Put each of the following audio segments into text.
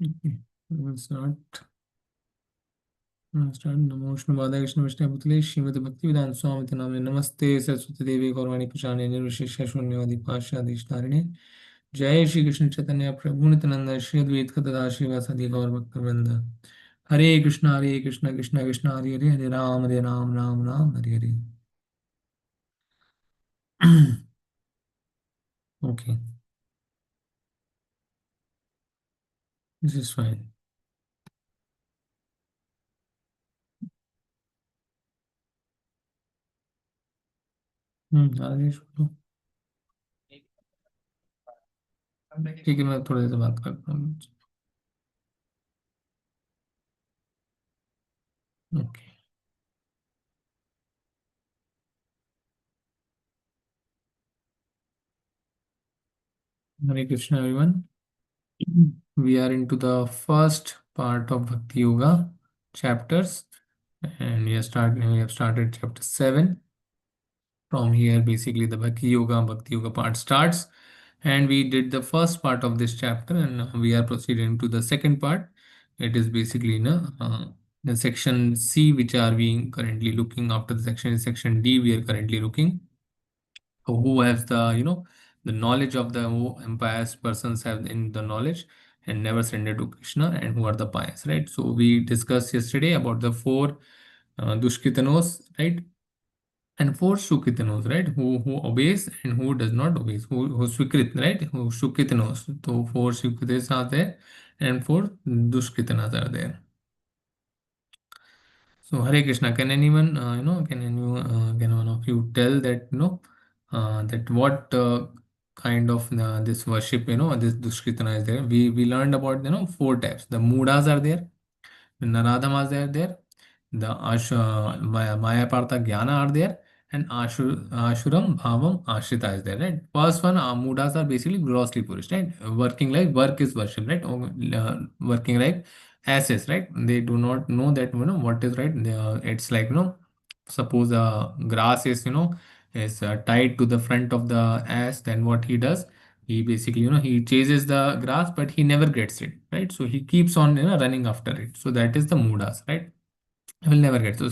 Okay, we'll start. नमो विष्णुपादाय कृष्ण विष्णु पुतले श्रीमद् भक्ति वेदांत स्वामी नामे नमस्ते सरस्वती देवी गौरवाणी प्रचारिणे निर्विशेष शून्यवादी पाशाधीष्टारिणे जय श्री कृष्ण चैतन्य प्रभु नित्यानंद श्री अद्वैत गदाधर श्रीवासादि गौर भक्तवृंद हरे Krishna Krishna Krishna Hare Hare Hare Ram Ram Ram Hare Hare okay this is fine आगे शुरू ठीक है मैं थोड़ी देर से बात करता हूँ okay Hare Krishna everyone we are into the first part of Bhakti Yoga chapters, and we have started chapter 7. From here, basically, the Bhakti Yoga part starts, and we did the first part of this chapter, and now we are proceeding to the second part. It is basically the section C, which are we currently looking after the section D. We are currently looking who has the the knowledge of the who impious persons have in the knowledge and never surrender to Krishna, and who are the pious, right? So we discussed yesterday about the four dushkitanos, right? And four shukitanos, right? Who obeys and who does not obey, who swikrit, right? Who shukitanos. So four shukitas are there and four dushkitanas are there. So Hare Krishna, can anyone, can one of you tell that, that what kind of this worship, this Dushkritana is there? We learned about, four types. The Mudas are there, the Naradhamas are there, the Maya Partha Jnana are there, and Ashuram Bhavam Ashrita is there, right? First one, Mudas are basically grossly foolish, right? Working like work is worship, right? Working like asses, right? They do not know that, what is right. It's like, suppose grass is, is tied to the front of the ass, then what he does, he basically, he chases the grass, but he never gets it, right? So he keeps on, running after it. So that is the Mudas, right? Will never get. So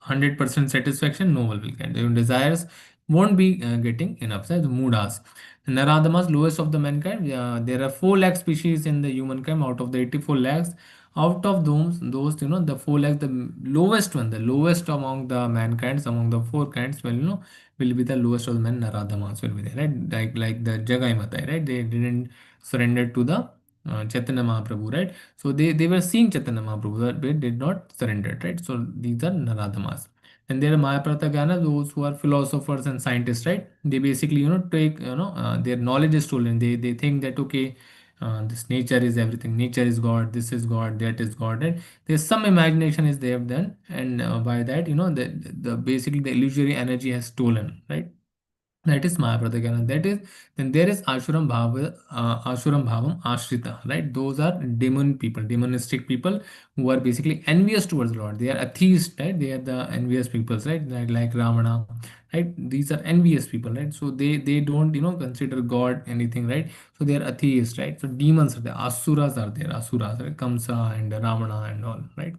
100% satisfaction, no one will get. Your desires won't be getting enough. So the moodas. The Naradamas, lowest of the mankind. There are 4 lakh species in the humankind out of the 84 lakhs. Out of those, the 4 lakh, the lowest one, the lowest among the mankind's, among the 4 kinds, will, will be the lowest of the men. Naradamas will be there, right? Like the Jagai Matai, right? They didn't surrender to the Chaitanya Mahaprabhu, right? So they were seeing Chaitanya Mahaprabhu, but they did not surrender, right? So these are Naradamas. And there are Mayapratyagana, those who are philosophers and scientists, right? They basically, take, their knowledge is stolen. They think that, okay, this nature is everything. Nature is God. This is God. That is God. Right? There's some imagination is they have done, and by that, the basically the illusory energy has stolen, right? That is Maya Pratyekana. That is, then there is Ashuram Bhavam Ashrita, right? Those are demon people, demonistic people who are basically envious towards the Lord. They are atheists, right? They are the envious peoples, right? Like Ravana, right? These are envious people, right? So they don't, consider God anything, right? So they are atheists, right? So demons are there, asuras are there, asuras, right? Kamsa and Ravana and all, right?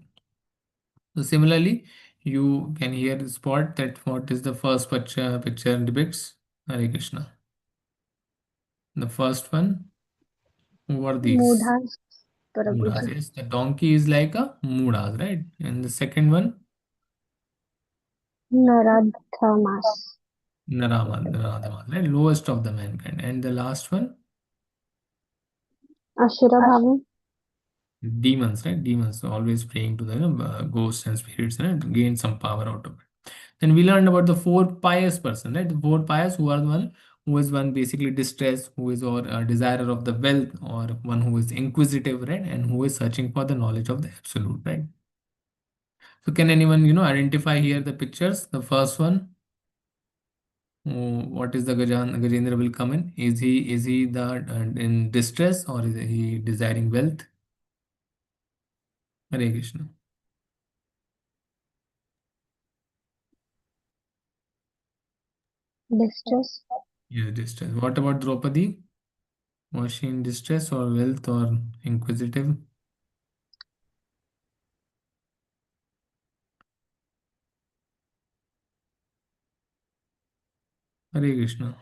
So similarly, you can hear the spot that what is the first picture depicts. Hare Krishna. The first one, who are these? Mudhas, Mudas. Prabhuji. Yes, the donkey is like a Mudas, right? And the second one, Naradhamas. Naradamas, right? Lowest of the mankind. And the last one, Ashura Bhavan. demons, right? Demons always praying to the ghosts and spirits, and gain some power out of it. Then we learned about the four pious person, right? The four pious who are the one who is one basically distressed, who is or a desirer of the wealth, or one who is inquisitive, right? And who is searching for the knowledge of the absolute, right? So can anyone, identify here the pictures? The first one, what is the Gajendra will come in? Is he the in distress, or is he desiring wealth? Hare Krishna. Distress. Yes, distress. What about Draupadi? Was she in distress or wealth or inquisitive? Hare Krishna.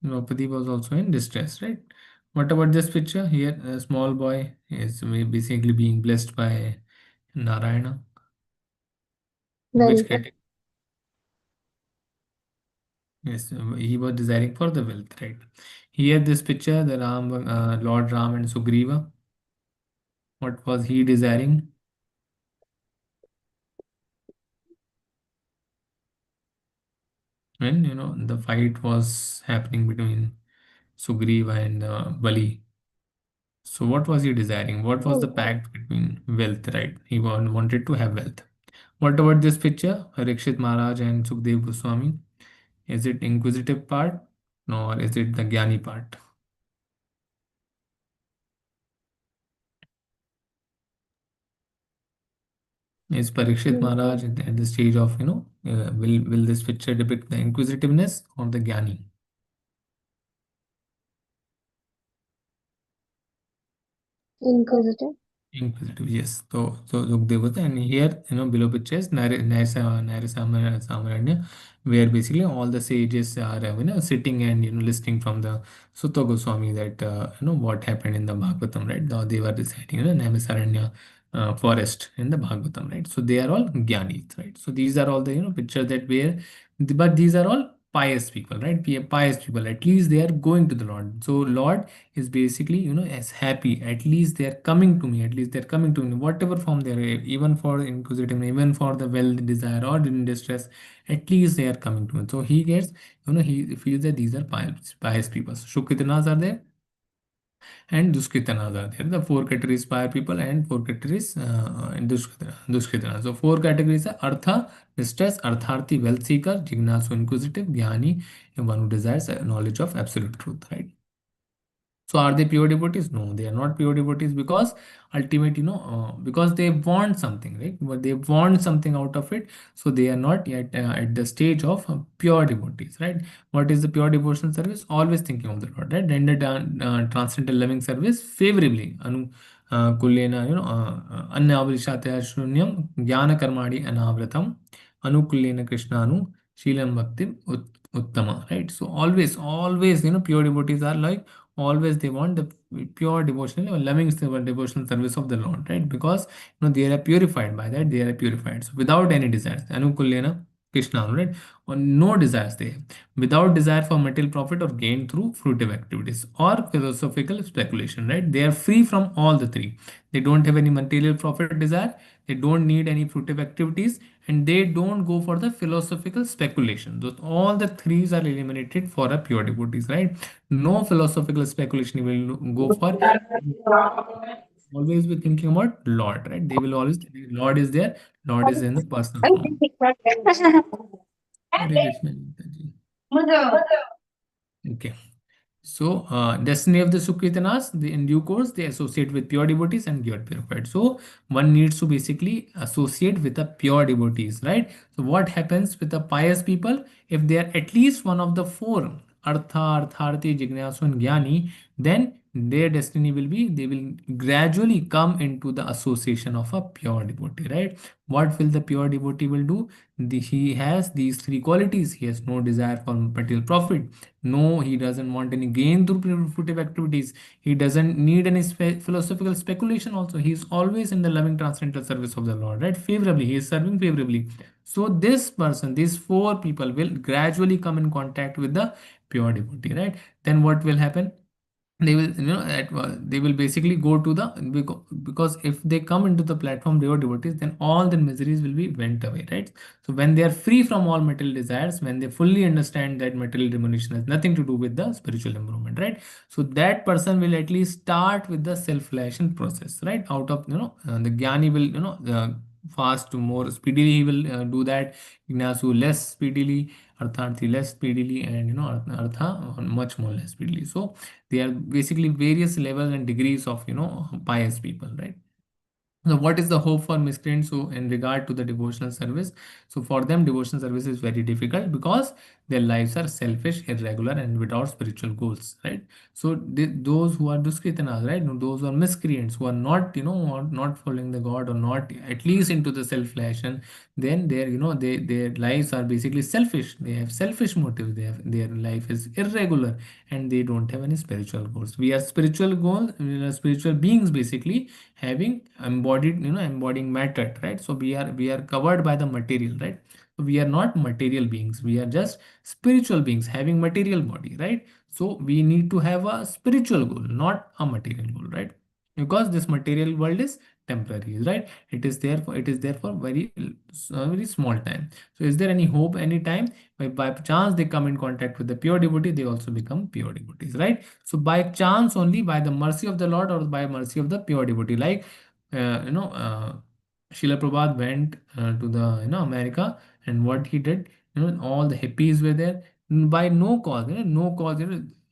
Draupadi was also in distress, right? What about this picture here? A small boy is basically being blessed by Narayana. Which Wealth. category? Yes, he was desiring for the wealth, right? Here, this picture, the Lord Ram and Sugriva. What was he desiring? When the fight was happening between Sugriva and Bali. So, what was he desiring? What was the Wealth. pact between wealth, right? He wanted to have wealth. What about this picture? Parikshit Maharaj and Sukdev Goswami. Is it inquisitive part? No, or is it the Gyani part? Is Parikshit Mm. Maharaj at the stage of, will this picture depict the inquisitiveness or the Gyani? Inquisitive. Inquisitive, yes. So look, there was, and here, below pictures, Samaranya, where basically all the sages are, sitting and, listening from the Sutta Goswami that, what happened in the Bhagavatam, right? They were reciting, Naimisaranya forest in the Bhagavatam, right? So they are all Gyanis, right? So these are all the, pictures that where, but these are all pious people, right? Pious people, at least they are going to the Lord. So Lord is basically as happy, at least they are coming to me, at least they're coming to me, whatever form they are, even for inquisitive, even for the wealth desire or in distress, at least they are coming to me. So he gets, he feels that these are pious people. So Shukritanas are there and Duskitanas are there. The four categories: pious people and four categories Duskitanas. So four categories are Artha, distress; Artharthi, wealth seeker; Jignasu, inquisitive; Jnani, one who desires knowledge of absolute truth, right? So are they pure devotees? No, they are not pure devotees because ultimate, because they want something, right? But they want something out of it. So they are not yet at the stage of pure devotees, right? What is the pure devotional service? Always thinking of the Lord, right? Rendered transcendental loving service favorably. Kullena, Anna Avrishataya Shunyam, Jnana Karmadi Anavratam, Anukullena Krishnanu, Shilam Bhakti Uttama, right? So always, pure devotees are like always they want the pure devotional or loving devotional service of the Lord, right? Because they are purified by that, they are purified. So without any desires, Anukullena Krishna, right? Or no desires they have. Without desire for material profit or gain through fruitive activities or philosophical speculation, right? They are free from all the three. They don't have any material profit desire, they don't need any fruitive activities, and they don't go for the philosophical speculation. Those all the threes are eliminated for a pure devotees, right? No philosophical speculation you will go for. Always be thinking about Lord, right? They will always Lord is there, Lord is in the personal form. Hare Krishna. Neetaji. Okay. So, destiny of the Sukritanas, in due course, they associate with pure devotees and get purified. So, one needs to basically associate with the pure devotees, right? So, what happens with the pious people? If they are at least one of the four, Artha, Artharthi, Jignasu, and Jnani, then their destiny will be, they will gradually come into the association of a pure devotee, right? What will the pure devotee will do? He has these three qualities. He has no desire for material profit. No, he doesn't want any gain through fruitive activities. He doesn't need any philosophical speculation also. He is always in the loving transcendental service of the Lord, right? Favorably, he is serving favorably. So this person, these four people will gradually come in contact with the pure devotee, right? Then what will happen? They will they will basically go to the because if they come into the platform they are devotees, then all the miseries will be went away, right? So when they are free from all material desires, when they fully understand that material diminution has nothing to do with the spiritual improvement, right? So that person will at least start with the self-realization process, right? Out of the jnani will fast to more speedily, he will do that. Ignasu less speedily, Artharthi less speedily, and Artha much more less speedily. So they are basically various levels and degrees of pious people, right? So what is the hope for miscreants who in regard to the devotional service? So for them, devotional service is very difficult because their lives are selfish, irregular, and without spiritual goals, right? So those who are duskitanas, right? Those who are miscreants, who are not, are not following the God or not at least into the self-flagellation, then their lives are basically selfish. They have selfish motives. Their life is irregular, and they don't have any spiritual goals. We are spiritual goals. We are spiritual beings, basically having embodying matter, right? So we are covered by the material, right? So we are not material beings, we are just spiritual beings having material body, right? So we need to have a spiritual goal, not a material goal, right? Because this material world is temporary, right? It is there for very small time. So is there any hope any time? By chance they come in contact with the pure devotee, they also become pure devotees, right? So by chance only, by the mercy of the Lord or by mercy of the pure devotee, like uh, you know, uh, Srila Prabhupada went to the America, and what he did, all the hippies were there by no cause, no cause.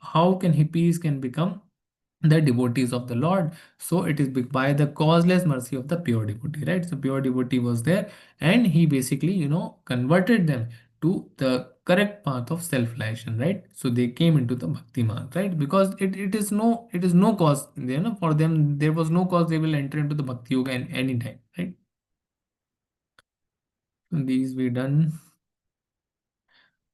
How can hippies can become the devotees of the Lord? So it is by the causeless mercy of the pure devotee, right? So pure devotee was there, and he basically, converted them to the correct path of self-realization, right? So they came into the bhakti marg, right? Because it is no cause, for them there was no cause they will enter into the bhakti yoga any time, right? These we done.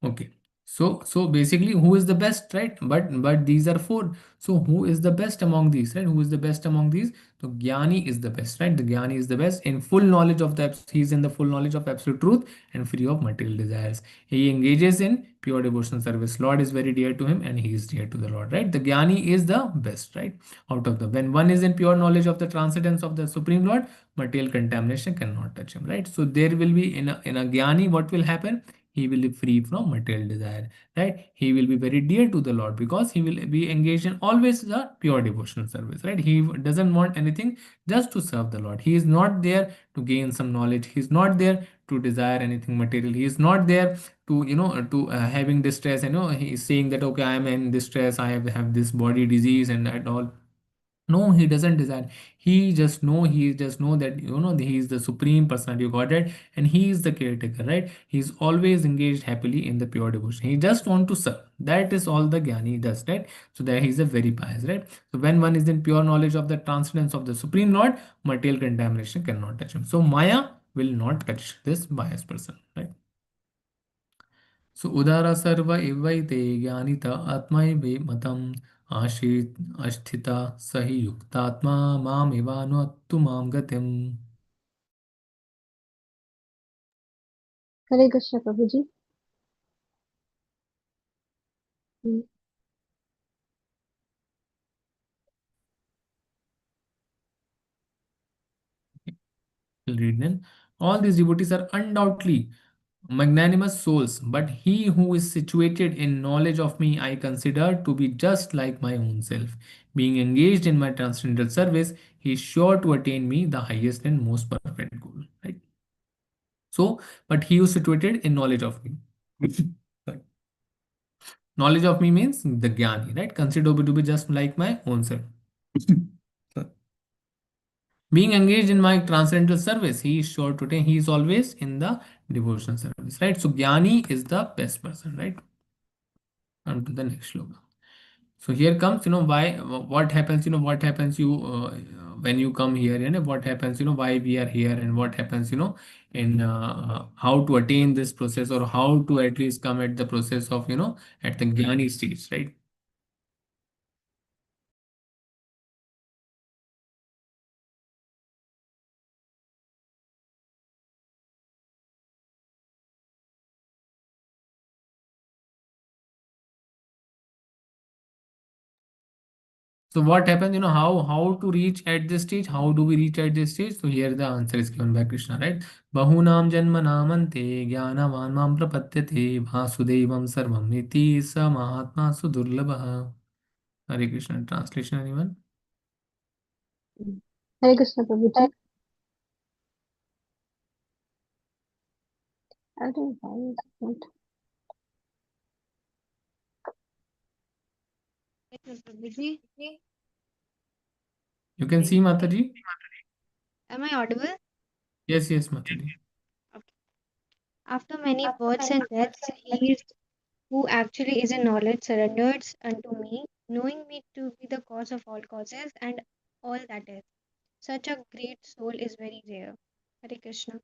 Okay. So basically, who is the best, right? But these are four. So who is the best among these, right? Who is the best among these? So Jnani is the best, right? The Jnani is the best in full knowledge of the he is in the full knowledge of absolute truth and free of material desires. He engages in pure devotional service. Lord is very dear to him, and he is dear to the Lord, right? The Jnani is the best, right? Out of the when one is in pure knowledge of the transcendence of the Supreme Lord, material contamination cannot touch him, right? So there will be in a Jnani, what will happen? He will be free from material desire, right? He will be very dear to the Lord because he will be engaged in always the pure devotional service, right? He doesn't want anything, just to serve the Lord. He is not there to gain some knowledge. He is not there to desire anything material. He is not there to having distress. He is saying that, okay, I am in distress, I have this body disease and all. No, he doesn't desire. He just know that he is the supreme personality of Godhead, and he is the caretaker, right? He's always engaged happily in the pure devotion. He just want to serve. That is all the Jnani does, right? So that he's a very pious, right? So when one is in pure knowledge of the transcendence of the Supreme Lord, material contamination cannot touch him. So Maya will not touch this pious person, right? So Udara Sarva Evaite Jnanita Atmaive Matam Ashit Asthita Sahi Yuktatma Mam Ivano Attumam Gatim. Hare Krishna, Prabhuji. Mm. We'll read then. All these devotees are undoubtedly magnanimous souls, but he who is situated in knowledge of me I consider to be just like my own self. Being engaged in my transcendental service, he is sure to attain me the highest and most perfect goal. Right? So, but he who is situated in knowledge of me. Sorry. Knowledge of me means the Jnani, right? Consider me to be just like my own self. So, being engaged in my transcendental service, he is sure to attain, he is always in the devotional service, right? So, Jnani is the best person, right? On to the next shloka. So here comes, why, what happens, what happens when you come here, what happens, why we are here, and what happens, in how to attain this process, or how to at least come at the process of, at the Jnani stage, right? So what happens, how to reach at this stage? How do we reach at this stage? So here the answer is given by Krishna, right? Bahunam janmanamante jnanavan mam prapadyate vasudevam sarvam niti sa mahatma sudurlabha. Hare Krishna. Translation, anyone? Mm. Hare Krishna, Prabhuji. I don't know why it's not. You can see Mataji. Am I audible? Yes, yes, Mataji. Okay. After many births and deaths, he is who actually is in knowledge surrenders unto me, knowing me to be the cause of all causes and all that is. Such a great soul is very rare. Hare Krishna.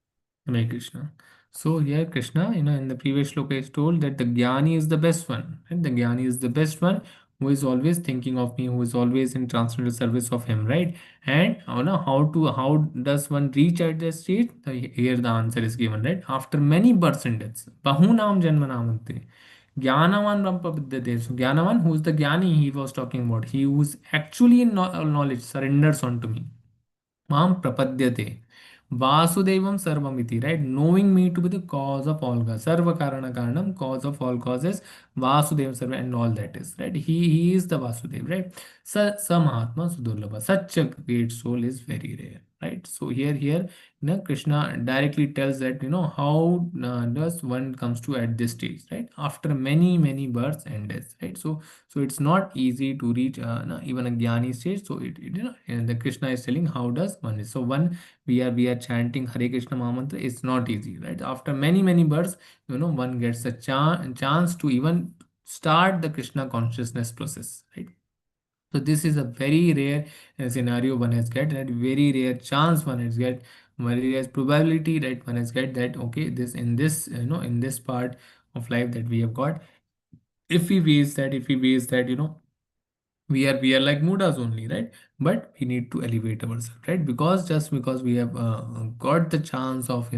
Hare Krishna. So here Krishna, in the previous shloka is told that the Jnani is the best one. Right? The Jnani is the best one who is always thinking of me, who is always in transcendental service of him, right? And how does one reach at that stage? Here the answer is given, right? After many births and deaths. Bahunam janmanamante. Jnanavan Rampavidyate. So Jnanavan, who is the Jnani he was talking about? He who is actually in knowledge, surrenders unto me. Mam prapadyate. Vasudevam sarvamiti, right? Knowing me to be the cause of all causes. Sarva karana karanam, cause of all causes. Vasudevam sarva, and all that is, right? He is the Vasudev, right? Sa Mahatma Sudurlabha. Such a great soul is very rare, right? So here, Krishna directly tells that, how does one comes to at this stage, right? After many, many births and deaths, right? So it's not easy to reach even a jnani stage. So and the Krishna is telling how does one is. So one we are chanting Hare Krishna Mahamantra. It's not easy, right? After many many births, one gets a chance to even start the Krishna consciousness process, right? So this is a very rare scenario one has get, that very rare chance one has get, very rare probability that one has get, that okay, this in this in this part of life that we have got, if we waste that, we are like mudas only, right? But we need to elevate ourselves, right? Because just because we have got the chance of,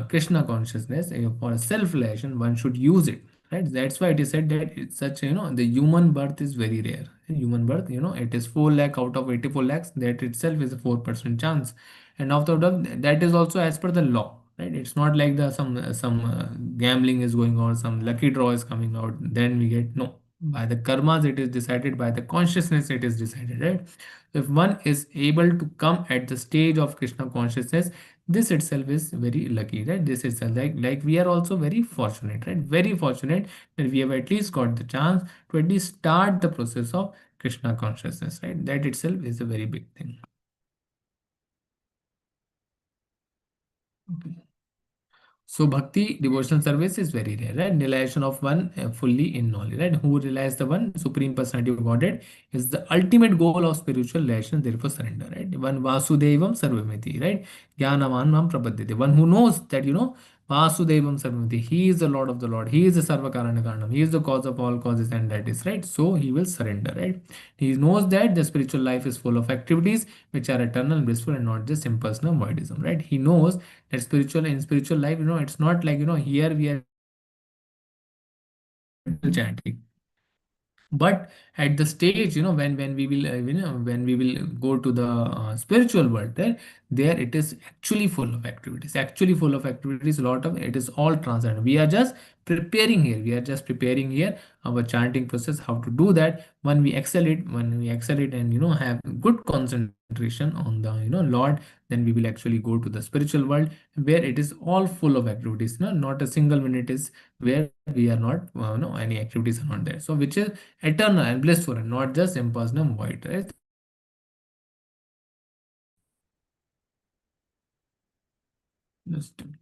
Krishna consciousness for self realization, one should use it, right? That's why it is said that it's such, the human birth is very rare. Human birth, it is 4 lakh out of 84 lakhs, that itself is a 4% chance. And after that is also as per the law, right? It's not like the some gambling is going on, some lucky draw is coming out, then we get, no. By the karmas it is decided, by the consciousness it is decided, right? If one is able to come at the stage of Krishna consciousness, this itself is very lucky, right? This is like we are also very fortunate, right? Very fortunate that we have at least got the chance to at least start the process of Krishna consciousness, right? That itself is a very big thing. Okay. So bhakti, devotional service is very rare, right? Realization of one fully in knowledge, right? Who realizes the one supreme personality of Godhead is the ultimate goal of spiritual relation, therefore surrender, right? One Vasudevam Sarvamiti, right? Jnanavan Mam Prapadyate. One who knows that, Vasudevam Sarvamiti, he is the Lord of the Lord, he is the Sarva Karana Karanam, he is the cause of all causes, and that is right. So he will surrender, right? He knows that the spiritual life is full of activities which are eternal, blissful, and not just impersonal voidism, right? He knows that spiritual life, it's not like, here we are chanting, but at the stage, when we will when we will go to the spiritual world, there it is actually full of activities, a lot of it is all transcendent. We are just preparing here our chanting process, how to do that. When we excel it and, have good concentration on the, Lord, then we will actually go to the spiritual world, where it is all full of activities, not a single minute is where we are not, any activities are not there. So which is eternal and blissful, and not just impersonal void, right? So this is the thing. Just a minute.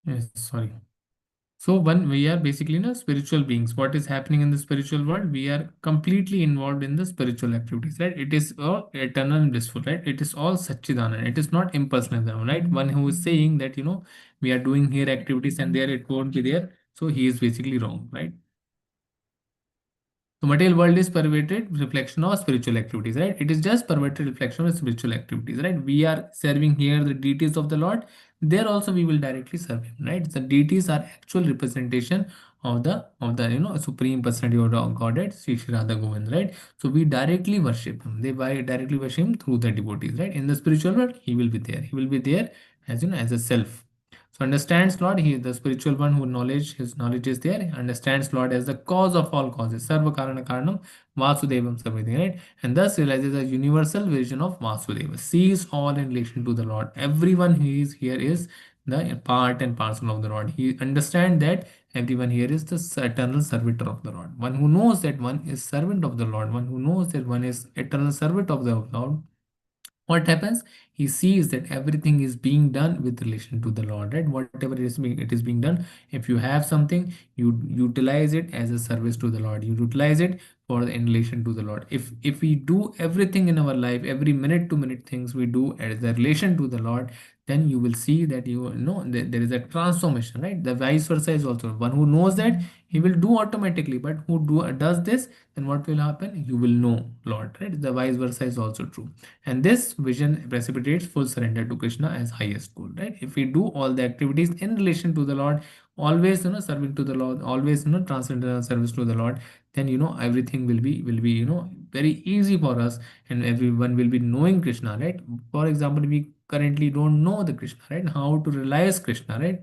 Yes, sorry. So when we are basically spiritual beings, what is happening in the spiritual world? We are completely involved in the spiritual activities, right? It is all eternal and blissful, right? It is all Satchidanand. It is not impersonalism, right? One who is saying that we are doing here activities and there it won't be there, so he is basically wrong, right? So material world is perverted reflection of spiritual activities, right? It is just perverted reflection of spiritual activities, right? We are serving here the deities of the Lord. There also we will directly serve him, right? The deities are actual representation of the supreme personality of the Godhead, Sri Radha Govinda, right? So we directly worship him. They by directly worship him through the devotees, right? In the spiritual world, he will be there. He will be there as as a self. So understands Lord, he is the spiritual one who knowledge, his knowledge is there. He understands Lord as the cause of all causes. Sarva Karana Karanam Vasudevam Samiti, right? And thus realizes a universal vision of Vasudeva. Sees all in relation to the Lord. Everyone who is here is the part and parcel of the Lord. He understands that everyone here is the eternal servitor of the Lord. One who knows that one is servant of the Lord. One who knows that one is eternal servant of the Lord. What happens? He sees that everything is being done with relation to the Lord, right? Whatever it is being done. If you have something, you utilize it as a service to the Lord. You utilize it for in relation to the Lord. If we do everything in our life, every minute to minute things we do as a relation to the Lord, then you will see that you know that there is a transformation, right? The vice versa is also one who knows that he will do automatically, but who does this, then what will happen? You will know Lord, right? The vice versa is also true. And this vision precipitates full surrender to Krishna as highest goal, right? If we do all the activities in relation to the Lord, always serving to the Lord, always transcendental service to the Lord, then everything will be very easy for us, and everyone will be knowing Krishna, right? For example, we currently don't know the Krishna, right? How to realize Krishna, right?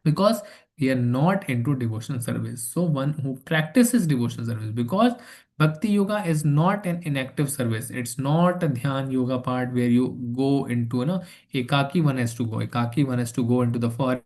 Because we are not into devotional service. So one who practices devotional service, because bhakti yoga is not an inactive service. It's not a dhyan yoga part where you go into ekaki. One has to go ekaki, one has to go into the forest,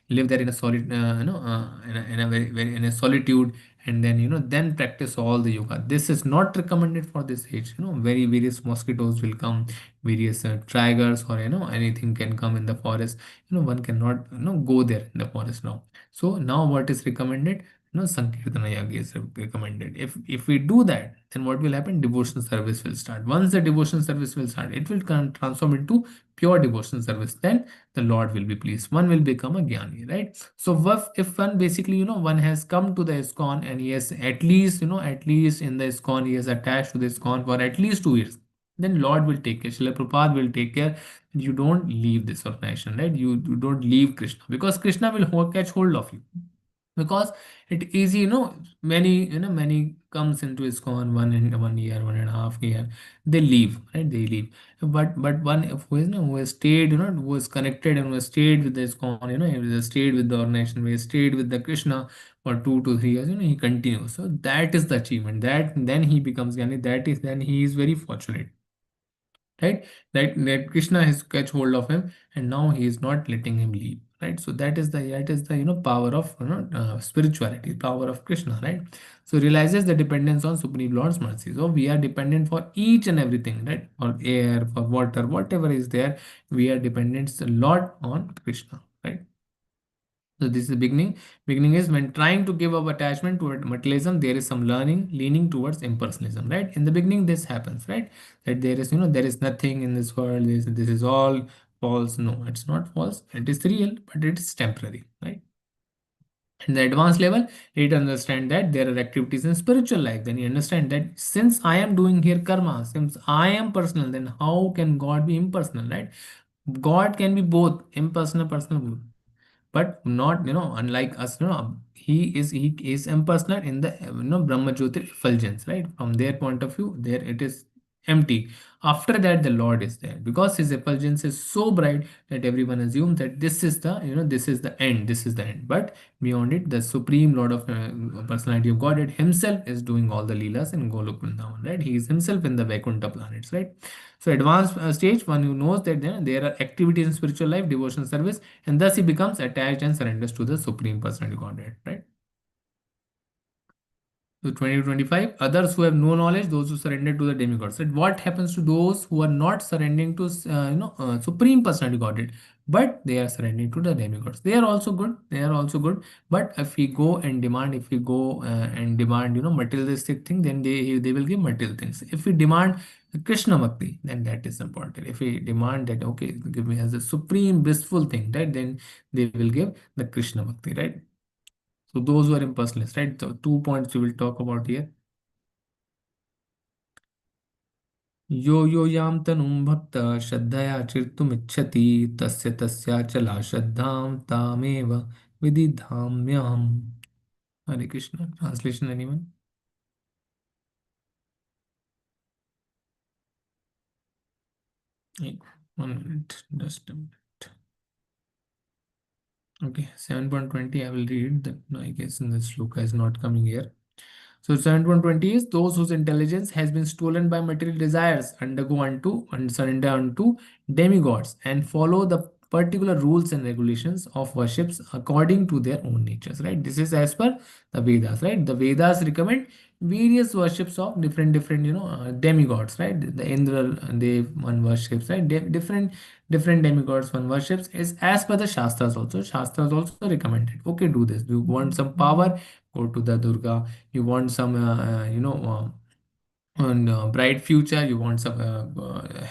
live there in a solid in a very in a solitude, and then then practice all the yoga. This is not recommended for this age. Very various mosquitoes will come, various tigers, or anything can come in the forest. One cannot go there in the forest now. So now what is recommended? Sankirtana yaga is recommended. If we do that, then what will happen? Devotional service will start. Once the devotional service will start, it will transform into pure devotional service. Then the Lord will be pleased. One will become a jnani, right? So if one basically one has come to the ISKCON, and he has at least in the ISKCON he is attached to the ISKCON for at least 2 years, then Lord will take care. Srila Prabhupada will take care. You don't leave this organization, right? You don't leave Krishna, because Krishna will catch hold of you. Because it is many comes into ISKCON 1 year, 1.5 year, they leave, right? They leave. But one who is who has stayed, who is connected and who has stayed with the ISKCON, he has stayed with the organization, he has stayed with the Krishna for 2 to 3 years, he continues. So that is the achievement. That then he becomes Jnani. That is then he is very fortunate, right? That Krishna has catch hold of him, and now he is not letting him leave, right? So that is the power of spirituality, power of Krishna, right? So realizes the dependence on Supreme Lord's mercy. So we are dependent for each and everything, right? For air, for water, whatever is there, we are dependent a lot on Krishna, right? So this is the beginning. Beginning is when trying to give up attachment toward materialism, there is some learning, leaning towards impersonalism, right? In the beginning, this happens, right? That there is, there is nothing in this world. This is all false. No, it's not false. It is real, but it is temporary, right? In the advanced level, you understand that there are activities in spiritual life. Then you understand that since I am doing here karma, since I am personal, then how can God be impersonal, right? God can be both impersonal, personal, both, but not unlike us. He is impersonal in the Brahma Jyotir effulgence, right? From their point of view, there it is empty. After that, the Lord is there, because his effulgence is so bright that everyone assumes that this is the end, this is the end. But beyond it, the supreme Lord of personality of Godhead himself is doing all the leelas in Golok Vrindavan, right? He is himself in the Vaikuntha planets, right? So advanced stage, one who knows that there are activities in spiritual life, devotional service, and thus he becomes attached and surrenders to the Supreme Personality Godhead, right? So 20 to 25, others who have no knowledge, those who surrender to the demigods. And what happens to those who are not surrendering to supreme personality godhead, but they are surrendering to the demigods? They are also good. They are also good. But if we go and demand, if we go and demand, materialistic thing, then they will give material things. If we demand Krishna Bhakti, then that is important. If we demand that, okay, give me as a supreme blissful thing, right? Then they will give the Krishna Bhakti, right? So those who are impersonalists, right? So 2 points we will talk about here. यो यो यां तनुं भक्त श्रद्धया चिर्तुमिच्छति तस्य तस्याचला श्रद्धां तामेव विदिधाम्यहम्. Hare Krishna. Translation, anyone? Hey, 1 minute, just a minute. Okay, 7.20 I will read that. No, I guess in this sloka is not coming here. So 7.20 is those whose intelligence has been stolen by material desires undergo unto and surrender unto demigods and follow the particular rules and regulations of worships according to their own natures, right? This is as per the Vedas, right? The Vedas recommend various worships of different demigods, right? The Indra, they one worships, right? Different demigods one worships is as per the Shastras also. Shastras also recommended. Okay, do this. You want some power, go to the Durga. You want some and bright future, you want some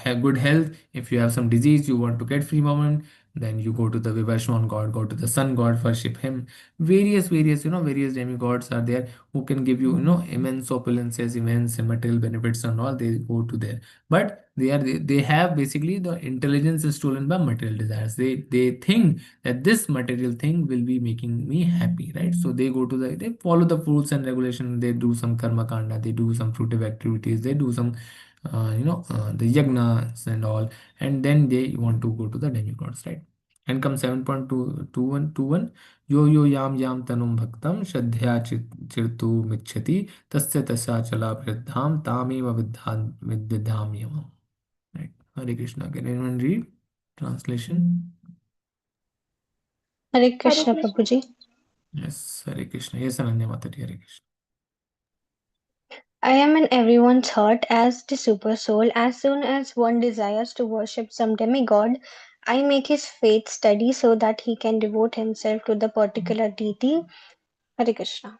good health. If you have some disease, you want to get free moment, then you go to the Vivashwan god, go to the sun god, worship him. Various demigods are there who can give you immense opulences, immense material benefits and all. They go to there, but they have basically the intelligence is stolen by material desires. They think that this material thing will be making me happy, right? So they go to they follow the rules and regulation. They do some karma kanda, they do some fruitive activities, they do some the yagnas and all, and then they want to go to the demigods, right? And come 7.21 yo yo yam tanum bhaktam shraddhya chirtu michhati tasya tasya chala pradham tameva viddham yamam, right? Hare Krishna. Can anyone read? Translation. Hare Krishna, Prabhuji. Yes, Hare Krishna. Yes, Ananya Matati, Hare Krishna. I am in everyone's heart as the super soul. As soon as one desires to worship some demigod, I make his faith steady so that he can devote himself to the particular deity. Hare Krishna.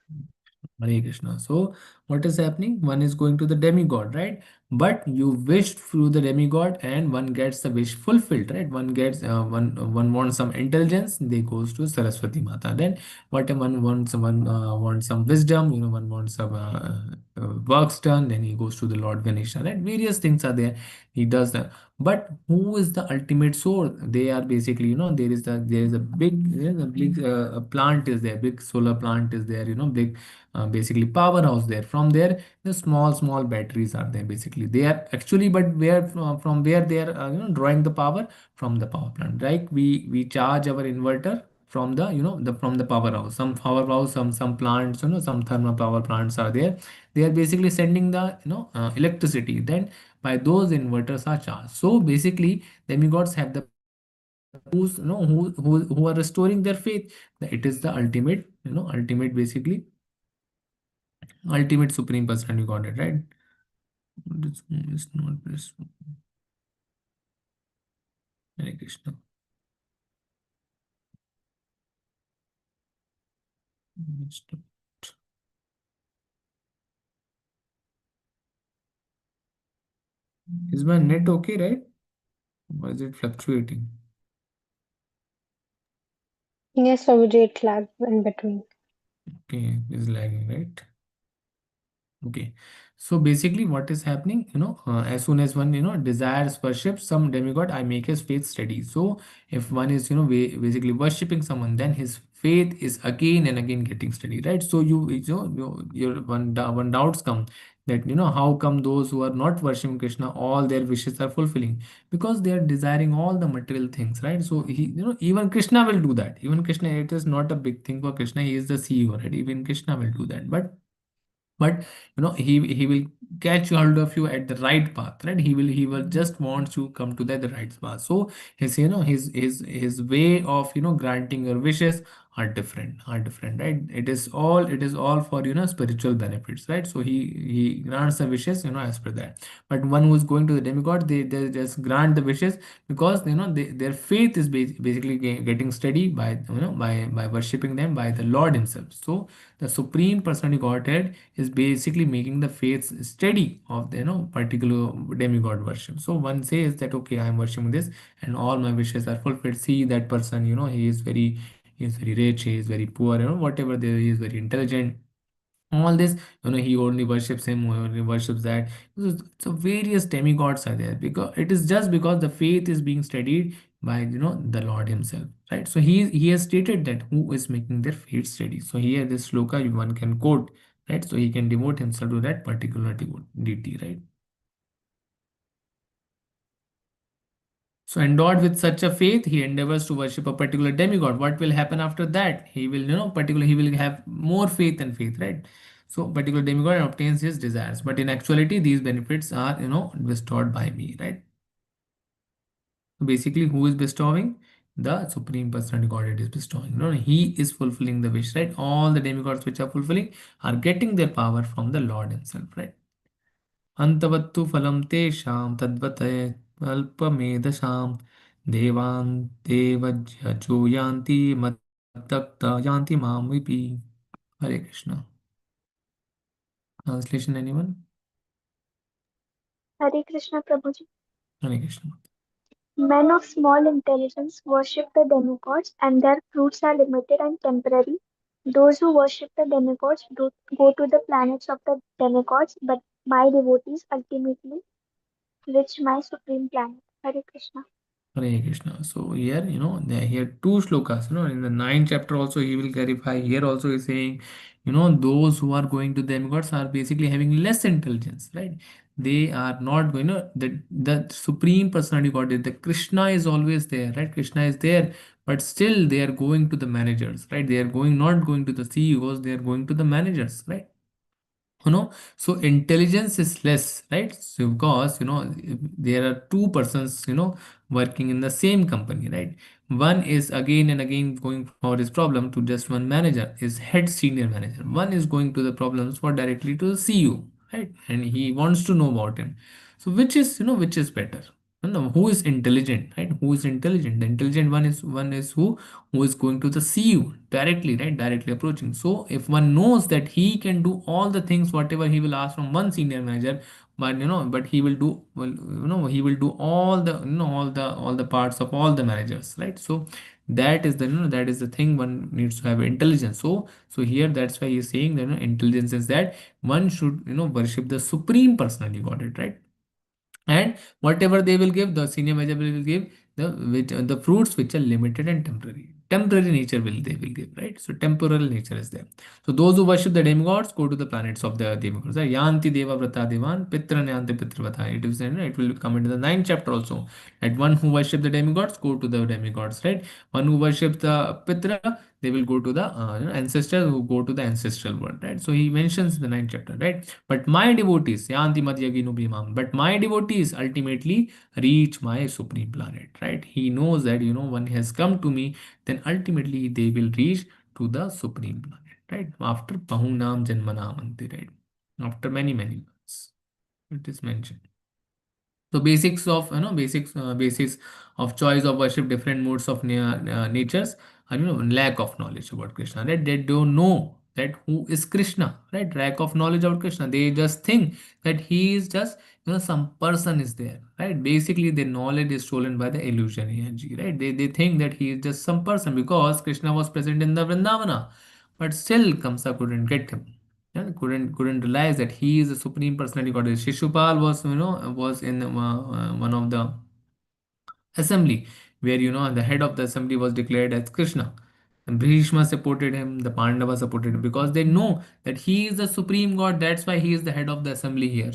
Hare Krishna. So, what is happening? One is going to the demigod, right? But you wished through the demigod, and one gets the wish fulfilled, right? One gets one wants some intelligence, they goes to Saraswati Mata. Then, what one wants some wisdom, one wants some works done. Then he goes to the Lord Ganesha, right? Various things are there. He does that. But who is the ultimate source? They are basically, there is a big plant is there, big solar plant is there, big basically powerhouse there. From there the small batteries are there. Basically they are actually, but where from where they are drawing the power from the power plant, right? We charge our inverter from the from the powerhouse. Some powerhouse, some plants, some thermal power plants are there. They are basically sending the electricity. Then by those inverters are charged. So basically demigods have the who are restoring their faith. It is the ultimate basically ultimate supreme personality godhead, right? This is not this. Hare Krishna. Is my net okay, right? Or is it fluctuating? Yes, Prabhuji, it lagged in between. Okay, it's lagging, right? Okay, so basically what is happening, as soon as one, desires worship some demigod, I make his faith steady. So if one is, basically worshipping someone, then his faith is again and again getting steady, right? So your one doubts come that, how come those who are not worshiping Krishna, all their wishes are fulfilling? Because they are desiring all the material things, right? So even Krishna will do that. Even Krishna, it is not a big thing for Krishna. He is the CEO, right? Even Krishna will do that. But he will catch hold of you at the right path, right? He will just want to come to the right path. So his his way of granting your wishes are different, right? It is all for spiritual benefits, right? So he grants the wishes as per that. But one who is going to the demigod, they just grant the wishes because their faith is basically getting steady by by worshiping them by the Lord himself. So the supreme personality godhead is basically making the faith steady of the particular demigod worship. So one says that, okay, I am worshiping this and all my wishes are fulfilled. See that person, he is very rich, he is very poor, whatever there, he is very intelligent, all this, he only worships him, he only worships that. So various demigods are there because it is just because the faith is being studied by the Lord himself, right? So he has stated that who is making their faith steady. So here this sloka one can quote, right? So he can devote himself to that particular deity, right? So endowed with such a faith, he endeavors to worship a particular demigod. What will happen after that? He will, he will have more faith and faith, right? So particular demigod obtains his desires. But in actuality, these benefits are, bestowed by me, right? So basically, who is bestowing? The Supreme Personality Godhead is bestowing. He is fulfilling the wish, right? All the demigods which are fulfilling are getting their power from the Lord himself, right? अन्तवत्तु फलं तेषां तद्वत् अल्पमेधसां देवान् देवज्यो यान्ति मद्भक्ता यान्ति मां BP. Hare Krishna. Translation anyone? Hare Krishna Prabhuji. Hare Krishna. Men of small intelligence worship the demigods, and their fruits are limited and temporary. Those who worship the demigods go to the planets of the demigods, but my devotees ultimately reach my supreme planet. Hare Krishna. Hare Krishna. So here, there here two shlokas. In the ninth chapter also he will clarify. Here also he's saying, those who are going to demigods are basically having less intelligence, right? They are not going to the supreme personality God, the Krishna is always there, right? Krishna is there, but still they are going to the managers, right? They are not going to the CEOs, they are going to the managers, right? So intelligence is less, right? So because if there are two persons working in the same company, right? One is again and again going for his problem to just one manager, his head senior manager. One is going to the problems for directly to the CEO, right? And he wants to know about him. So which is better? No, who is intelligent, right? Who is intelligent? The intelligent one is who is going to the CEO directly, right? Directly approaching. So if one knows that he can do all the things whatever he will ask from one senior manager, but he will do, well, he will do all the all the parts of all the managers, right? So that is the thing, one needs to have intelligence. So here that's why he's saying that intelligence is that one should worship the supreme personality godhead, right? And whatever they will give, the senior manager will give the fruits which are limited and temporary nature will they will give, right? So temporal nature is there. So those who worship the demigods go to the planets of the demigods, right? Yanti deva vrata devan pitran yanti pitravata. It is, it will come into the ninth chapter also, that one who worship the demigods go to the demigods, right? One who worship the pitra, they will go to the ancestors who go to the ancestral world, right? So he mentions the ninth chapter, right? But my devotees, yanti madhyaginu bhimam, but my devotees ultimately reach my supreme planet, right? He knows that, one has come to me, then ultimately they will reach to the supreme planet, right? After Pahunam Janmanamanti, right? After many months, it is mentioned. So basics of choice of worship, different modes of natures, and lack of knowledge about Krishna. Right? They don't know that who is Krishna. Right? Lack of knowledge about Krishna. They just think that he is just some person is there. Right? Basically, their knowledge is stolen by the illusion energy. Right? They think that he is just some person because Krishna was present in the Vrindavana, but still Kamsa couldn't get him, and couldn't realize that he is the supreme personality goddess. Shishupal was in one of the assembly where the head of the assembly was declared as Krishna. And Bhishma supported him, the Pandavas supported him because they know that he is the supreme god. That's why he is the head of the assembly here.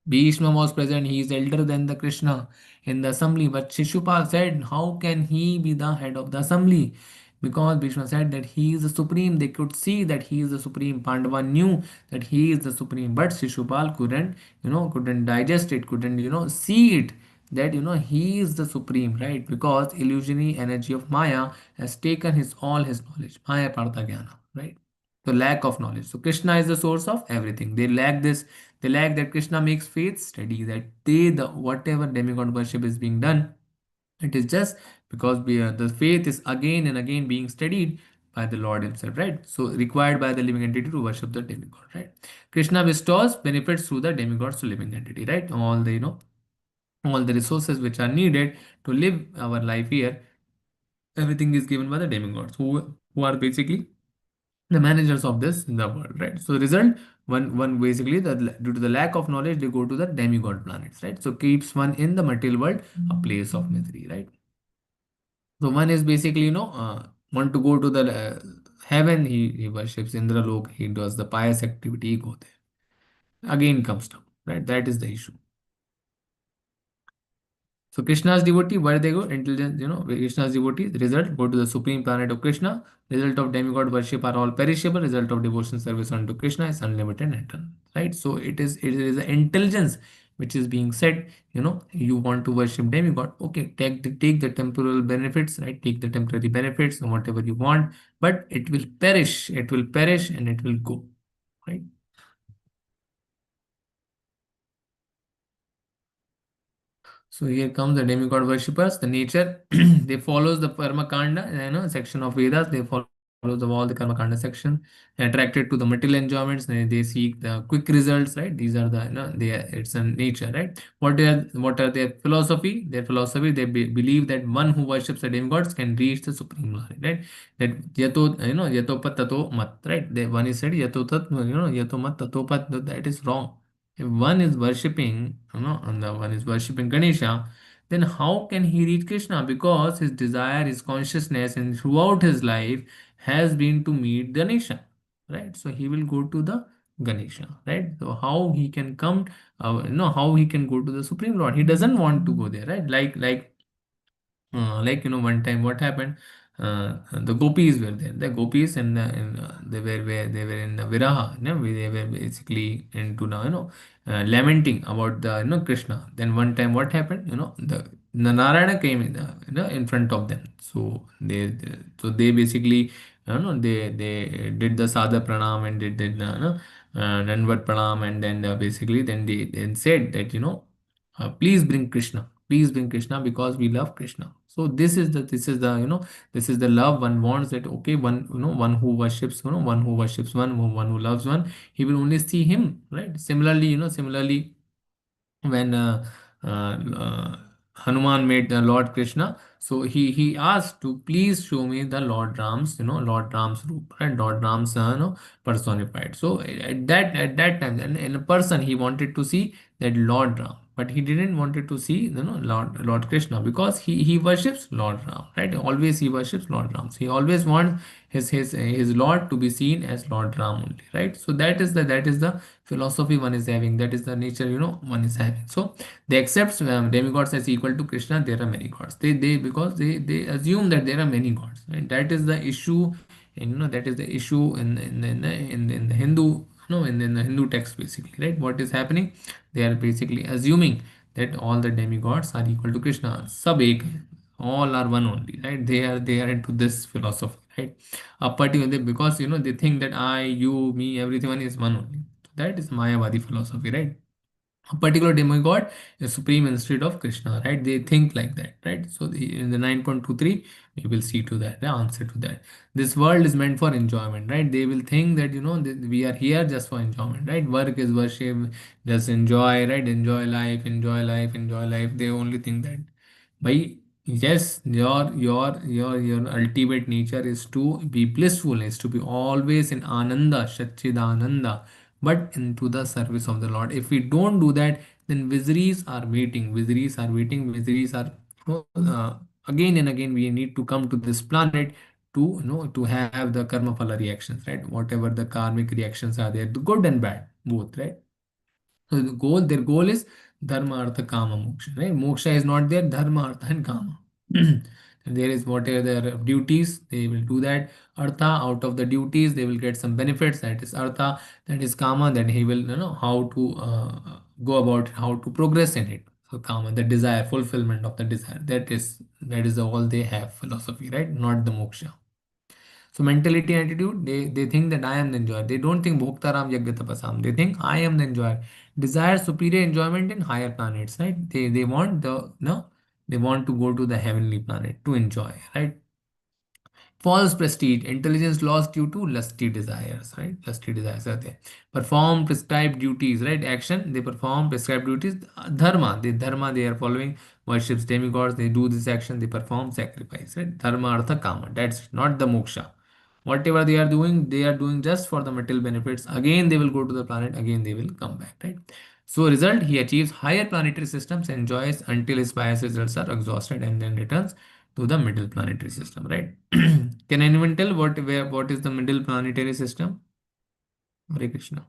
Bhishma was present, he is elder than the Krishna in the assembly. But Shishupal said, how can he be the head of the assembly? Because Bhishma said that he is the supreme. They could see that he is the supreme. Pandava knew that he is the supreme. But Shishupal couldn't digest it, couldn't, see it. that he is the supreme, right? Because illusionary energy of Maya has taken his all his knowledge. Maya Partha Jnana, right? The lack of knowledge. So Krishna is the source of everything. They lack this. They lack that Krishna makes faith steady. That the whatever demigod worship is being done, it is just because the faith is again and again being studied by the Lord Himself, right? So required by the living entity to worship the demigod, right? Krishna bestows benefits through the demigods to living entity, right? All the all the resources which are needed to live our life here, everything is given by the demigods, who are basically the managers of this in the world, right? So result, one basically, due to the lack of knowledge, they go to the demigod planets, right? So keeps one in the material world a place of misery, right? So one is basically, want to go to the heaven, he worships Indra Lok, he does the pious activity, he go there. Again comes down, right? That is the issue. So Krishna's devotee, where they go? Intelligence, Krishna's devotees, result, go to the supreme planet of Krishna. Result of demigod worship are all perishable. Result of devotion service unto Krishna is unlimited and eternal. Right? So it is the intelligence which is being said, you want to worship demigod. Okay, take the temporal benefits, right? Take the temporary benefits, whatever you want, but it will perish. It will perish and it will go. Right? So here comes the demigod worshippers, the nature. They follows the Karma Kanda, section of Vedas. They follow all the Karma Kanda section. Attracted to the material enjoyments, they seek the quick results, right? These are the, it's a nature, right? What are their philosophy? Their philosophy, they believe that one who worships the demigods can reach the supreme glory, right? That yato, yato pat tato mat, right? One is said yato tat, yato mat tato pat. That is wrong. If one is worshipping, and the one is worshipping Ganesha, then how can he reach Krishna? Because his desire, his consciousness, and throughout his life has been to meet Ganesha, right? So he will go to the Ganesha, right? So how he can come, how he can go to the Supreme Lord? He doesn't want to go there, right? One time what happened, the gopis were there, the gopis, and they were in the viraha, they were basically into the, lamenting about the, Krishna. Then one time what happened, the Narayana came in, in front of them. So they basically, they did the sadha pranam and did the, Danvat pranam, and then basically then they then said that, please bring Krishna, please bring Krishna, because we love Krishna. So this is the this is the love one wants, that okay, one, one who worships, one who worships one who loves one, he will only see him, right? Similarly, when uh, uh, Hanuman met the Lord Krishna, so he asked to please show me the Lord Ram's, Lord Ram's roop, right? Lord Ram's, personified. So at that time, then in a person, he wanted to see that Lord Ram, but he didn't wanted to see, Lord Krishna, because he worships Lord Ram, right? Always he worships Lord Ram. So he always wants his Lord to be seen as Lord Ram only, right? So that is the philosophy one is having. That is the nature, one is having. So they accept demigods as equal to Krishna. There are many gods. They because they assume that there are many gods. Right? That is the issue, and that is the issue in the Hindu, in the Hindu text basically. Right? What is happening? They are basically assuming that all the demigods are equal to Krishna. Sab ek hai. All are one only. Right? They are into this philosophy. Right? Particularly because they think that I, you, me, everyone is one only. That is Mayavadi philosophy, right? A particular demigod is supreme instead of Krishna, right? They think like that, right? So in the 9.23, we will see to that, the answer to that. This world is meant for enjoyment, right? They will think that, that we are here just for enjoyment, right? Work is worship, just enjoy, right? Enjoy life, enjoy life, enjoy life. They only think that. By yes, your ultimate nature is to be blissful, is to be always in Ananda, Satchidananda, but into the service of the Lord. If we don't do that, then miseries are waiting, miseries are waiting, miseries are, again and again we need to come to this planet to, to have the karma phala reactions, right? Whatever the karmic reactions are there, the good and bad, both, right? So their goal is dharma, artha, kama, moksha. Right? Moksha is not there, dharma, artha, and kama. There is whatever their duties, they will do that. Artha, out of the duties, they will get some benefits. That is artha. That is kama. Then he will, how to go about how to progress in it. So kama, the desire, fulfillment of the desire. That is all they have philosophy, right? Not the moksha. So mentality attitude, they think that I am the enjoyer. They don't think bhoktaram yagya tapasam. They think I am the enjoyer. Desire superior enjoyment in higher planets, right? They want the no, they want to go to the heavenly planet to enjoy, right? False prestige, intelligence lost due to lusty desires, right? Lusty desires are there. Perform prescribed duties, right? Action, they perform prescribed duties. Dharma, they are following, worships demigods, they do this action, they perform sacrifice, right? Dharma, artha, kama. That's not the moksha. Whatever they are doing just for the material benefits. Again, they will go to the planet, again, they will come back, right? So, result, he achieves higher planetary systems, enjoys until his bias results are exhausted, and then returns to the middle planetary system, right? Can anyone tell what is the middle planetary system? Hare Krishna.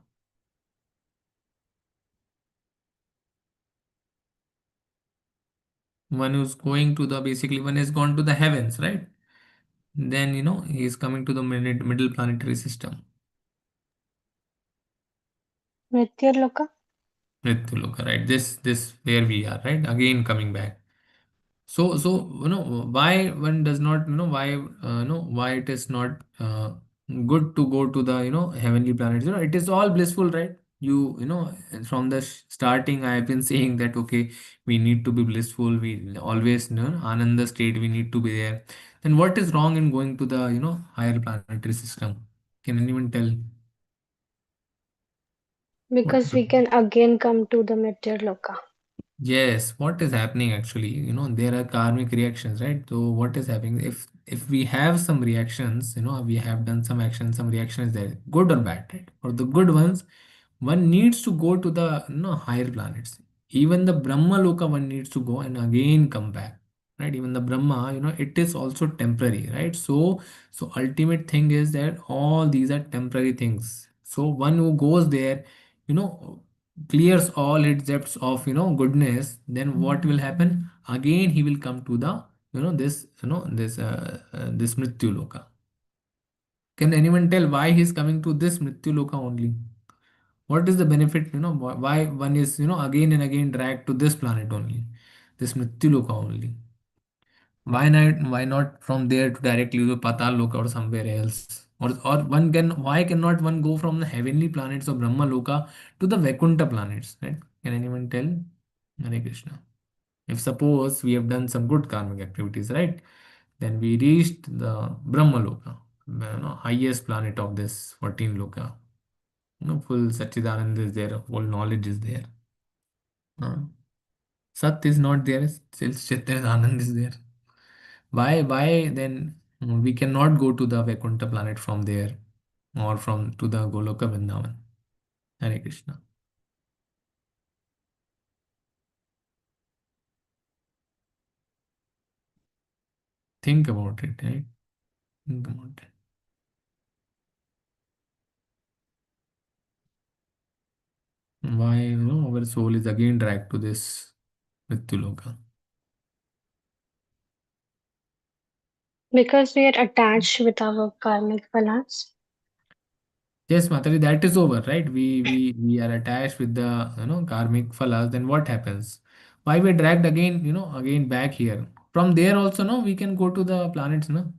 One who's going to the basically one has gone to the heavens, right? Then he is coming to the middle planetary system. Mrityaloka. Mrityuloka, right? This where we are, right? Again coming back. So why one does not why why it is not good to go to the heavenly planets. It is all blissful, right? From the starting I have been saying that okay, we need to be blissful. We always ananda state. We need to be there. Then what is wrong in going to the higher planetary system? Can anyone tell what? Because we can again come to the Mrityaloka. Yes, what is happening actually? There are karmic reactions, right? So what is happening? If we have some reactions, we have done some action, some reactions there, good or bad, right? For the good ones, one needs to go to the higher planets. Even the Brahma Loka one needs to go and again come back, right? Even the Brahma, it is also temporary, right? So ultimate thing is that all these are temporary things. So one who goes there, you know clears all its depths of goodness, then what will happen? Again he will come to the this Mrityu Loka. Can anyone tell why he is coming to this Mrityu Loka only? What is the benefit? Why one is again and again dragged to this planet only, this Mrityu Loka only? Why not from there to directly to Patal Loka or somewhere else? Or why cannot one go from the heavenly planets of Brahma Loka to the Vaikuntha planets? Right? Can anyone tell? Hare Krishna. If suppose we have done some good karmic activities, right? Then we reached the Brahma Loka, highest planet of this 14 Loka. Full Satchidananda is there, full knowledge is there. Uh, Sat is not there, still Chaitanya Anand is there. Why then we cannot go to the Vaikuntha planet from there or from to the Goloka Vrindavan? Hare Krishna. Think about it, right? Think about it. Why our soul is again dragged to this Mrityuloka? Because we are attached with our karmic phalas. Yes, Mataji, that is over, right? We are attached with the karmic phalas. Then what happens? Why we are dragged again? Again back here. From there also, no, we can go to the planets, no.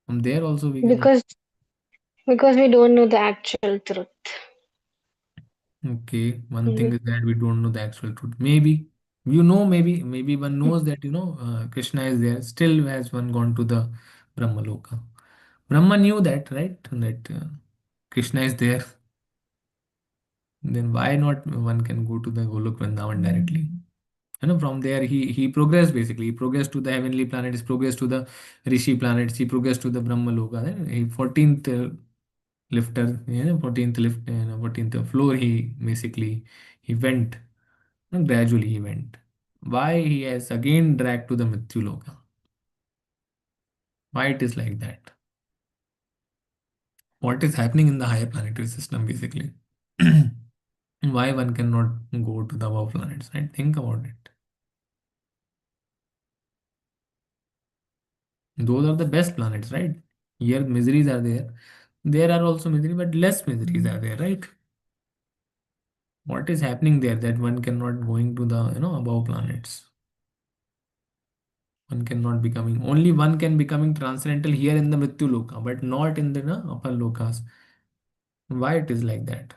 From there also we can. Because we don't know the actual truth. Okay, one thing Mhm. is that we don't know the actual truth. Maybe maybe one knows that Krishna is there. Still, has one gone to the Brahma Loka? Brahma knew that, right? That Krishna is there. Then why not one can go to the Golok Vrindavan directly? From there he progressed basically. He progressed to the heavenly planets. Progressed to the Rishi planets. He progressed to the Brahma Loka. Then he 14th lifter, 14th lift, 14th floor. He basically he went. Gradually he went. Why he has again dragged to the Mrityu Loka? Why it is like that? What is happening in the higher planetary system basically? Why one cannot go to the above planets, right? Think about it. Those are the best planets, right? Here miseries are there. There are also misery, but less miseries are there, right? What is happening there that one cannot going to the above planets? One cannot becoming, only one can becoming transcendental here in the Mrityu Loka, but not in the upper lokas. Why it is like that?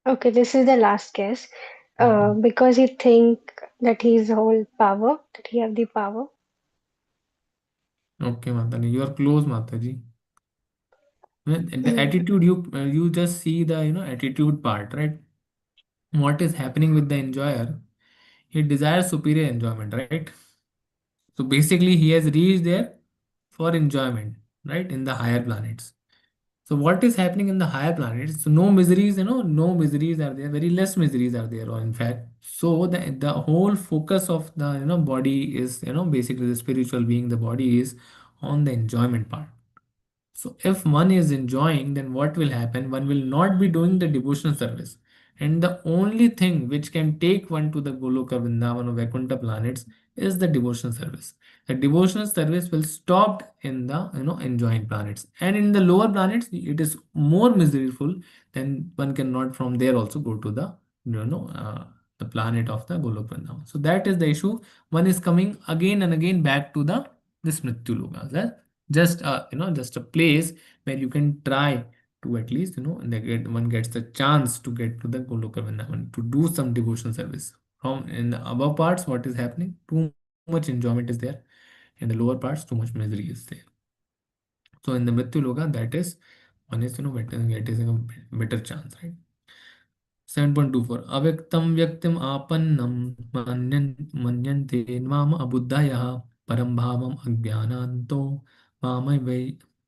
Okay, this is the last guess. Mhm. Because he think that he's whole power, that he have the power. Okay, Mataji, you are close, Mataji. The Mm. attitude, you just see the attitude part, right? What is happening with the enjoyer? He desires superior enjoyment, right? So basically, he has reached there for enjoyment, right? In the higher planets. So what is happening in the higher planets? So no miseries, no miseries are there. Very less miseries are there, or in fact. So the whole focus of the body is basically the spiritual being. The body is on the enjoyment part. So if one is enjoying, then what will happen? One will not be doing the devotional service. And the only thing which can take one to the Goloka, Vrindavan, or Vaikuntha planets is the devotional service. The devotional service will stop in the enjoying planets. And in the lower planets, it is more miserable. Then one cannot from there also go to the the planet of the Goloka Vrindavan. So that is the issue. One is coming again and again back to the this Mrityu Loka. Just just a place where you can try to at least one gets the chance to get to the Goloka Vrindavan to do some devotional service. From in the above parts, what is happening? Too much enjoyment is there. In the lower parts, too much misery is there. So in the Mrityu Loka, that is one is better, it is a better chance, right? 7.24 अव्यक्तं व्यक्तिम् आपन्नं मन्यन्ते माम अबुद्धयः परं भावम् अज्ञानान्तो मामवै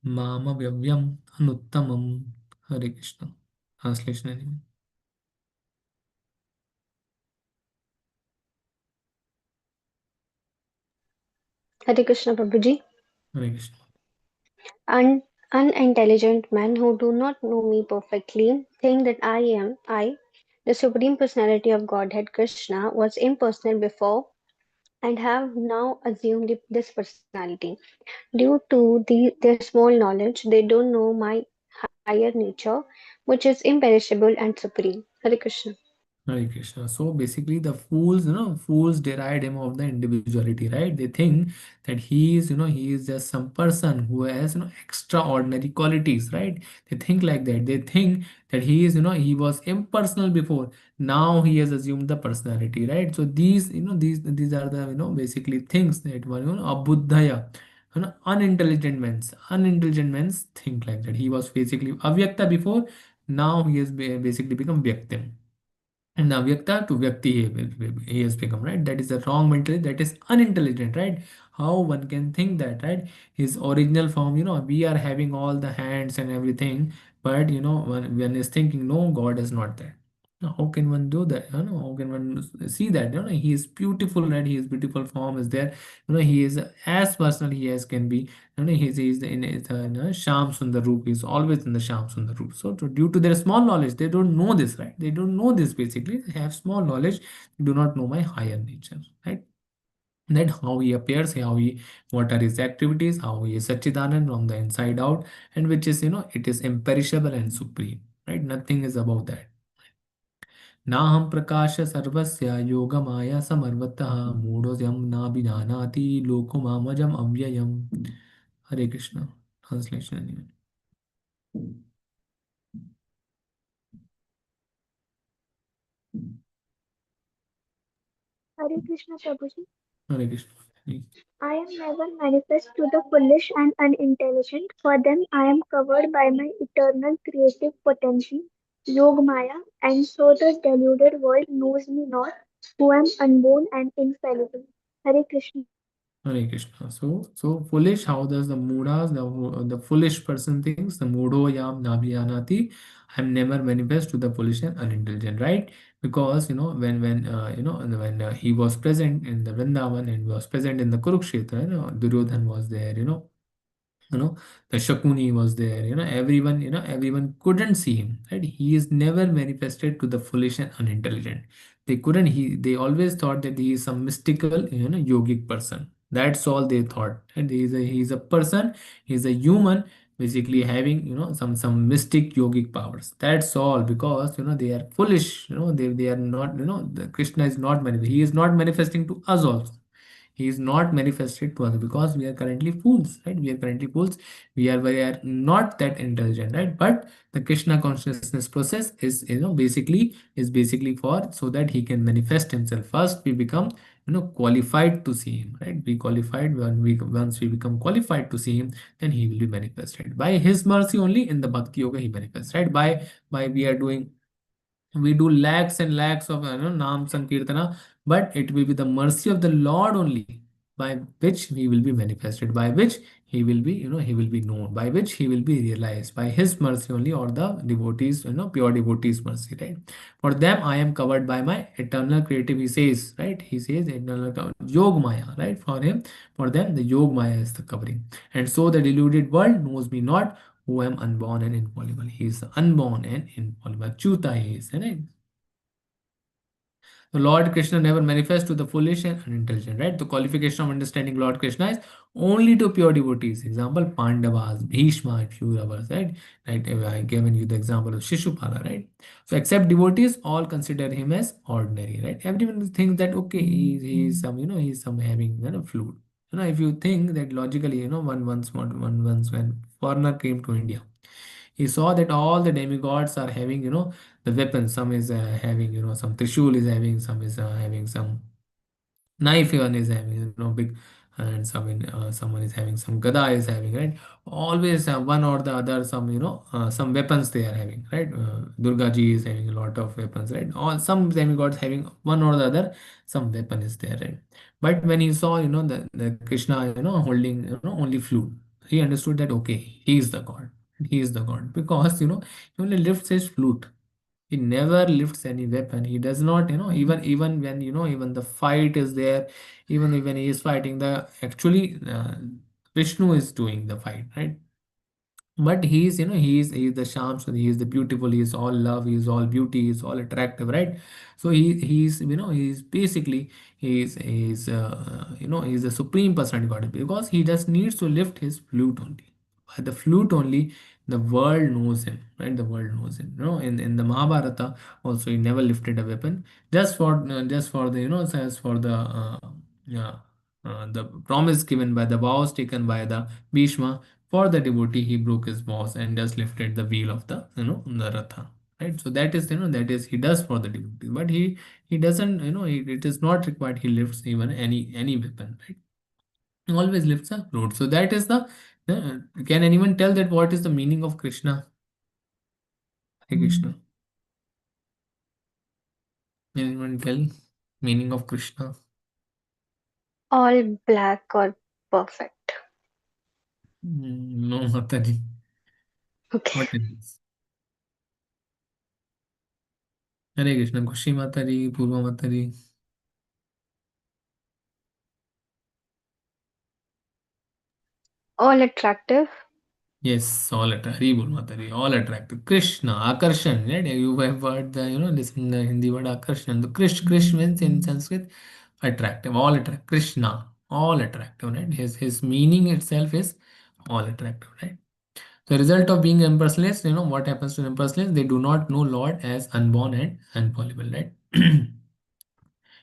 मामव्यव्यम् अनुत्तमम्. Hare Krishna. Translation anyone? Hare Krishna, Prabhuji. Hare Krishna. Un- Unintelligent men who do not know me perfectly think that I, the Supreme Personality of Godhead Krishna, was impersonal before and have now assumed this personality. Due to their small knowledge, they don't know my higher nature, which is imperishable and supreme. Hare Krishna. Hare Krishna. So basically, the fools, fools deride him of the individuality, right? They think that he is just some person who has, extraordinary qualities, right? They think like that. They think that he is, he was impersonal before. Now he has assumed the personality, right? So these are the, basically things that were, abuddhaya, unintelligent men think like that. He was basically avyakta before. Now he has basically become vyaktim. And now Vyakta to Vyakti he has become, right? That is the wrong mentality, that is unintelligent, right? How one can think that, right? His original form, we are having all the hands and everything, but when is thinking, no, God is not there. Now, how can one do that? How can one see that? He is beautiful, right? His beautiful form is there. He is as personal he as can be. He's in Sham Sundar Roop. He's always in the Sham Sundar Roop. So, due to their small knowledge, they don't know this, right? They don't know this basically. They have small knowledge, do not know my higher nature, right? That how he appears, what are his activities, how he is Sachidanand from the inside out, and which is, it is imperishable and supreme, right? Nothing is above that. नाहं प्रकाश सर्वस्य योगमाया समर्वतः मूढोऽयं नाभिजानाति लोको मामजम् अव्ययम्. हरे Krishna. Translation. Hare Krishna Prabhuji. Hare Krishna. I am never manifest to the foolish and unintelligent. For them I am covered by my eternal creative potency, Yog Maya, and so the deluded world knows me not, who am unborn and infallible. Hare Krishna. Hare Krishna. So foolish. How does the mudas, the foolish person thinks? The mudo yam nabhiyanati. I'm never manifest to the foolish and unintelligent, right? Because when he was present in the Vrindavan and was present in the Kurukshetra, Duryodhan was there, you know the Shakuni was there, everyone couldn't see him, right? He is never manifested to the foolish and unintelligent. They couldn't he They always thought that he is some mystical, yogic person. That's all they thought, and he is a person, he is a human, basically having some mystic yogic powers. That's all, because they are foolish. They are not, the Krishna is not he is not manifesting to us also. He is not manifested to us because we are currently fools, right? We are currently fools. We are not that intelligent, right? But the Krishna consciousness process is, basically for so that he can manifest himself. First, we become, qualified to see him, right? We qualified when we once we become qualified to see him, then he will be manifested by his mercy only. In the Bhakti Yoga, he manifests, right? By we do lakhs and lakhs of naam sankirtana, but it will be the mercy of the Lord only by which he will be manifested, by which he will be known, by which he will be realized, by his mercy only, or the devotees, pure devotees mercy, right? For them I am covered by my eternal creative, he says, right? He says eternal yog maya, right? For them the yog maya is the covering. And so the deluded world knows me not, who am unborn and infallible. He is unborn and infallible. Chuta he is, right? The Lord Krishna never manifests to the foolish and unintelligent, right? The qualification of understanding Lord Krishna is only to pure devotees. Example, Pandavas, Bhishma, and few others, right? Right. I given you the example of Shishupala, right? So except devotees, all consider him as ordinary, right? Everyone thinks that okay, he's some, he's some having flute. If you think that logically, once when foreigner came to India, he saw that all the demigods are having, the weapons. Some is having, some Trishul is having, some is having some knife, one is having, big, and someone is having some gada is having, right? Always one or the other, some, some weapons they are having, right? Durga ji is having a lot of weapons, right? All some demigods having one or the other, some weapon is there, right? But when he saw, the Krishna, holding, only flute, he understood that okay, he is the god. He is the god because, he only lifts his flute. He never lifts any weapon. He does not, even when, even the fight is there, even when he is fighting, the actually Vishnu is doing the fight, right? But he's the Sham, so he is the beautiful, he is all love, he is all beauty, he is all attractive, right? So he's, he's basically, he's the supreme personality God, because he just needs to lift his flute only. By the flute only, the world knows him, right? The world knows him. In the Mahabharata also, he never lifted a weapon, just for the, as for yeah, the promise given by the vows taken by the Bhishma. For the devotee, he broke his vows and just lifted the wheel of the, the Ratha. Right. So that is, that is, he does for the devotee, but he doesn't, it is not required. He lifts even any weapon, right? He always lifts a load. So that is can anyone tell that what is the meaning of Krishna? Hey Krishna. Anyone tell meaning of Krishna? All black or perfect. No, Mataji. Okay. What is this? Hare Krishna, Kushi Mataji, Purva Mataji. All attractive. Yes, all attractive. Mataji, all attractive. Krishna, Akarshan, right? You have heard the, listen the Hindi word Akarshan. The Krish means in Sanskrit attractive, all attractive. Krishna, all attractive, right? His meaning itself is all attractive, right? The result of being emperorless, what happens to emperorless? They do not know Lord as unborn and unfallible, right?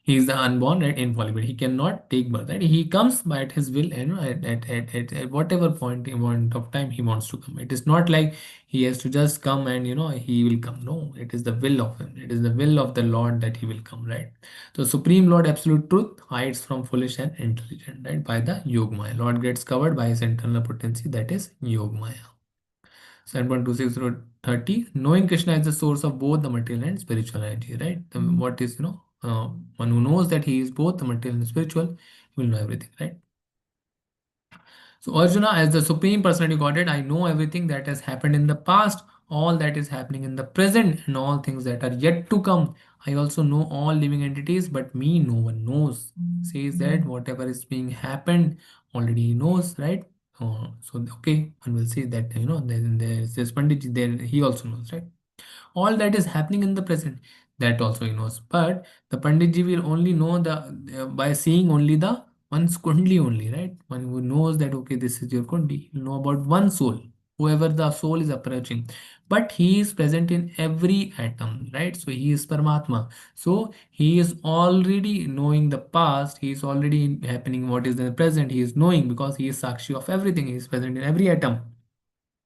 He is the unborn and infallible. He cannot take birth. Right? He comes by at his will, and at whatever point of time he wants to come. It is not like he has to just come and he will come. No, it is the will of him. It is the will of the Lord that he will come. Right. So Supreme Lord, Absolute Truth, hides from foolish and intelligent. Right, by the Yogmaya. Lord gets covered by his internal potency. That is Yogmaya. 7.2630, knowing Krishna is the source of both the material and spiritual energy, right? What is, one who knows that he is both the material and spiritual, he will know everything, right? So Arjuna, as the Supreme Personality Godhead, I know everything that has happened in the past, all that is happening in the present, and all things that are yet to come. I also know all living entities, but me no one knows. Says that whatever is being happened, already he knows, right? So okay, one will say that then there's this Pandit, there he also knows, right? All that is happening in the present, that also he knows. But the Panditji will only know the by seeing only the one's kundi only, right? One who knows that okay, this is your kundi, he'll know about one soul. whoever the soul is approaching, but he is present in every atom, right? So he is Paramatma. So he is already knowing the past, he is already happening what is in the present, he is knowing because he is Sakshi of everything, he is present in every atom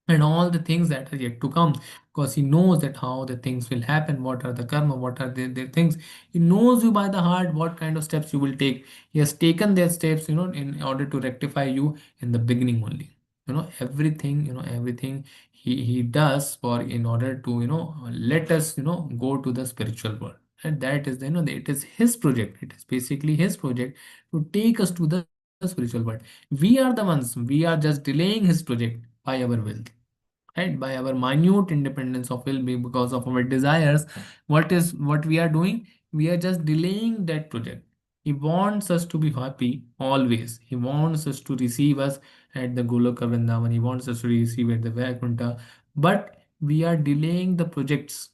and all the things that are yet to come, because he knows that how the things will happen, what are the karma, what are the things. He knows you by the heart, what kind of steps you will take. He has taken their steps, in order to rectify you in the beginning only. Everything, everything he does for in order to let us go to the spiritual world. And that is it is his project, it is basically his project to take us to the spiritual world. We are the ones, we are just delaying his project by our will, right? By our minute independence of will, because of our desires. What we are doing, we are just delaying that project. He wants us to be happy always, he wants us to receive us at the Goloka Vrindavan, he wants us to receive at the Vaikuntha, but we are delaying the projects.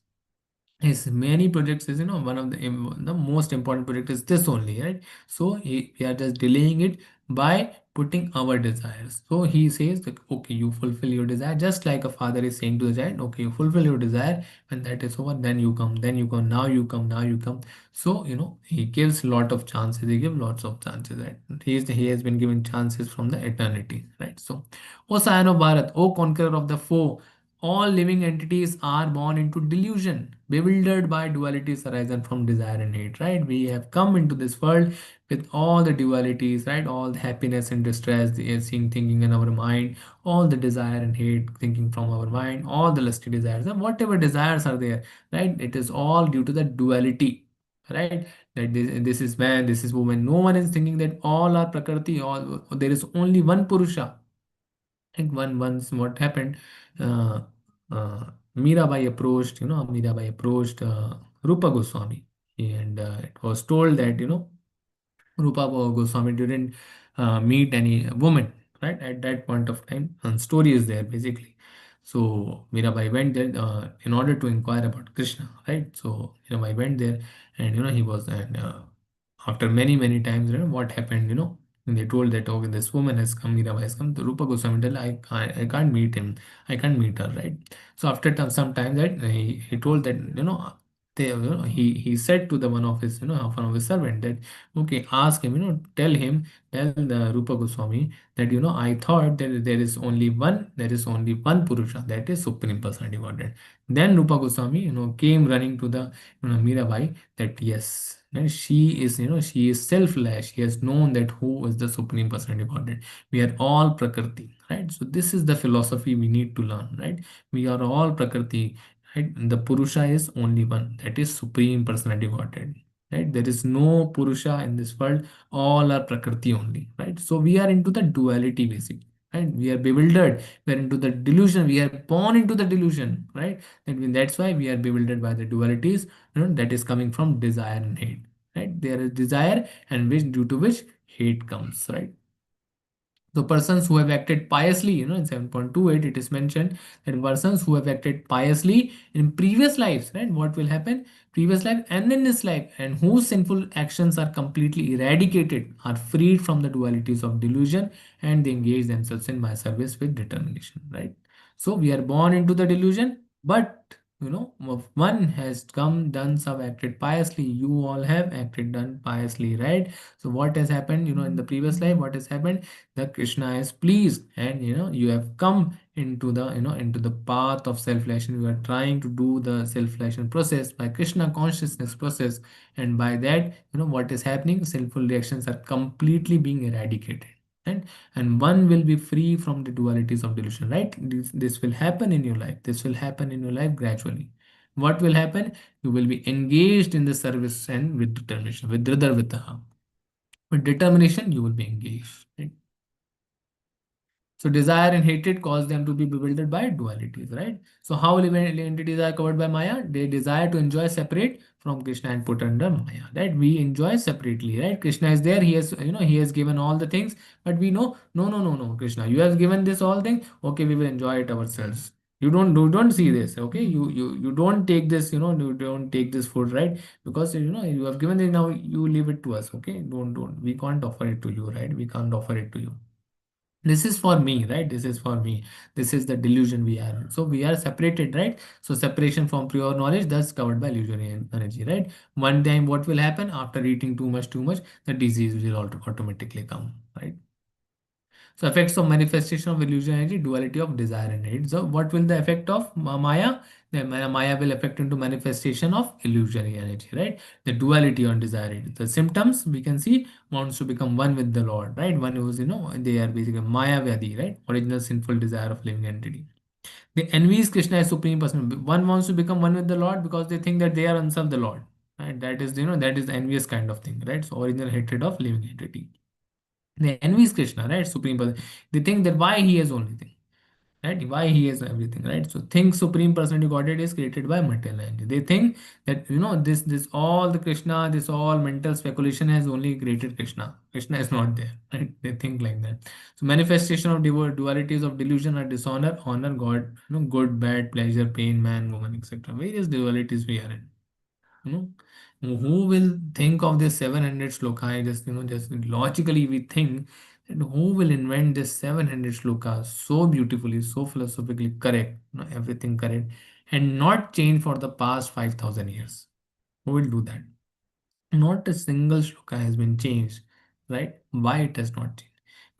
Yes, many projects is one of the most important project is this only, right? So we are just delaying it by putting our desires. So he says that okay, you fulfill your desire, just like a father is saying to the child, okay, you fulfill your desire. When that is over, then you come, then you come, now you come, now you come. So he gives lot of chances, he gives lots of chances, right? He has been given chances from the eternity, right? So, O Scion of Bharat, O conqueror of the foe, all living entities are born into delusion, bewildered by dualities arising from desire and hate, right? We have come into this world with all the dualities, right? All the happiness and distress, the seeing thinking in our mind, all the desire and hate thinking from our mind, all the lusty desires, and whatever desires are there, right? It is all due to the duality, right? That this is man, this is woman. No one is thinking that all are Prakriti, all there is only one Purusha. Like once what happened, uh, Mirabai approached, Mirabai approached Rupa Goswami, and it was told that Rupa Goswami didn't meet any woman, right, at that point of time. And story is there basically. So Mirabai went there in order to inquire about Krishna, right? So Mirabai went there, and he was, and after many times, what happened, and they told that okay, this woman has come, Mirabai has come. The Rupa Goswami told, I can't meet him, I can't meet her, right? So after some time that he told that he said to the one of his servant that okay, ask him, tell the Rupa Goswami that I thought that there is only one Purusha, that is Supreme Personality Godhead. Then Rupa Goswami came running to the Mirabai that yes, and she is selfless, she has known that who is the Supreme Personality Godhead. We are all Prakriti, right? So this is the philosophy we need to learn, right? We are all Prakriti, right? The Purusha is only one, that is Supreme Personality Godhead, right? There is no Purusha in this world, all are Prakriti only, right? So we are into the duality basically, right? We are bewildered, we are into the delusion, we are born into the delusion, right? That's why we are bewildered by the dualities, that is coming from desire and hate, right? There is desire and which due to which hate comes, right? So persons who have acted piously, in 7.28 it is mentioned that persons who have acted piously in previous lives, right? What will happen? Previous life and in this life, and whose sinful actions are completely eradicated, are freed from the dualities of delusion, and they engage themselves in my service with determination, right? So we are born into the delusion, but if one has come, done some, acted piously. You all have acted, done piously, right? So what has happened, in the previous life, what has happened? The Krishna is pleased, and you have come into the into the path of self-realization. You are trying to do the self-realization process by Krishna consciousness process, and by that, what is happening? Sinful reactions are completely being eradicated, right? And one will be free from the dualities of delusion, right? This will happen in your life, this will happen in your life gradually. What will happen? You will be engaged in the service and with determination, with Dridhar Vitaha. With determination, you will be engaged, right? So desire and hatred cause them to be bewildered by dualities, right? So how living entities are covered by Maya? They desire to enjoy separate from Krishna and put under Maya, right? We enjoy separately, right? Krishna is there, he has, he has given all the things, but we know, no, Krishna, you have given this all thing, okay, we will enjoy it ourselves. You don't see this, okay? You don't take this, you don't take this food, right? Because you have given it, now you leave it to us, okay? Don't. We can't offer it to you, right? We can't offer it to you. This is for me, right? This is for me. This is the delusion we are in. So we are separated, right? So separation from pure knowledge, that's covered by illusory energy, right? One time what will happen after eating too much, the disease will automatically come, right? So effects of manifestation of illusion energy, duality of desire and hate. So what will the effect of Maya? The Maya will affect into manifestation of illusory energy, right? The duality on desire. The symptoms we can see wants to become one with the Lord, right? One who's, they are basically Maya Vyadi, right? Original sinful desire of living entity. The envies Krishna as supreme person. One wants to become one with the Lord because they think that they are unsub the Lord, right? That is, that is the envious kind of thing, right? So original hatred of living entity. They envies Krishna, right? Supreme person. They think that why he has only thing, right? Why he has everything, right? So think Supreme Personality Godhead is created by material energy. They think that this all the Krishna, this all mental speculation has only created Krishna. Krishna is not there, right? They think like that. So manifestation of dualities of delusion are dishonor, honor, God, good, bad, pleasure, pain, man, woman, etc. Various dualities we are in. you know who will think of this 700 shloka? I just just logically we think that who will invent this 700 shloka so beautifully, so philosophically correct, everything correct, and not change for the past 5000 years? Who will do that? Not a single shloka has been changed, right? Why it has not changed?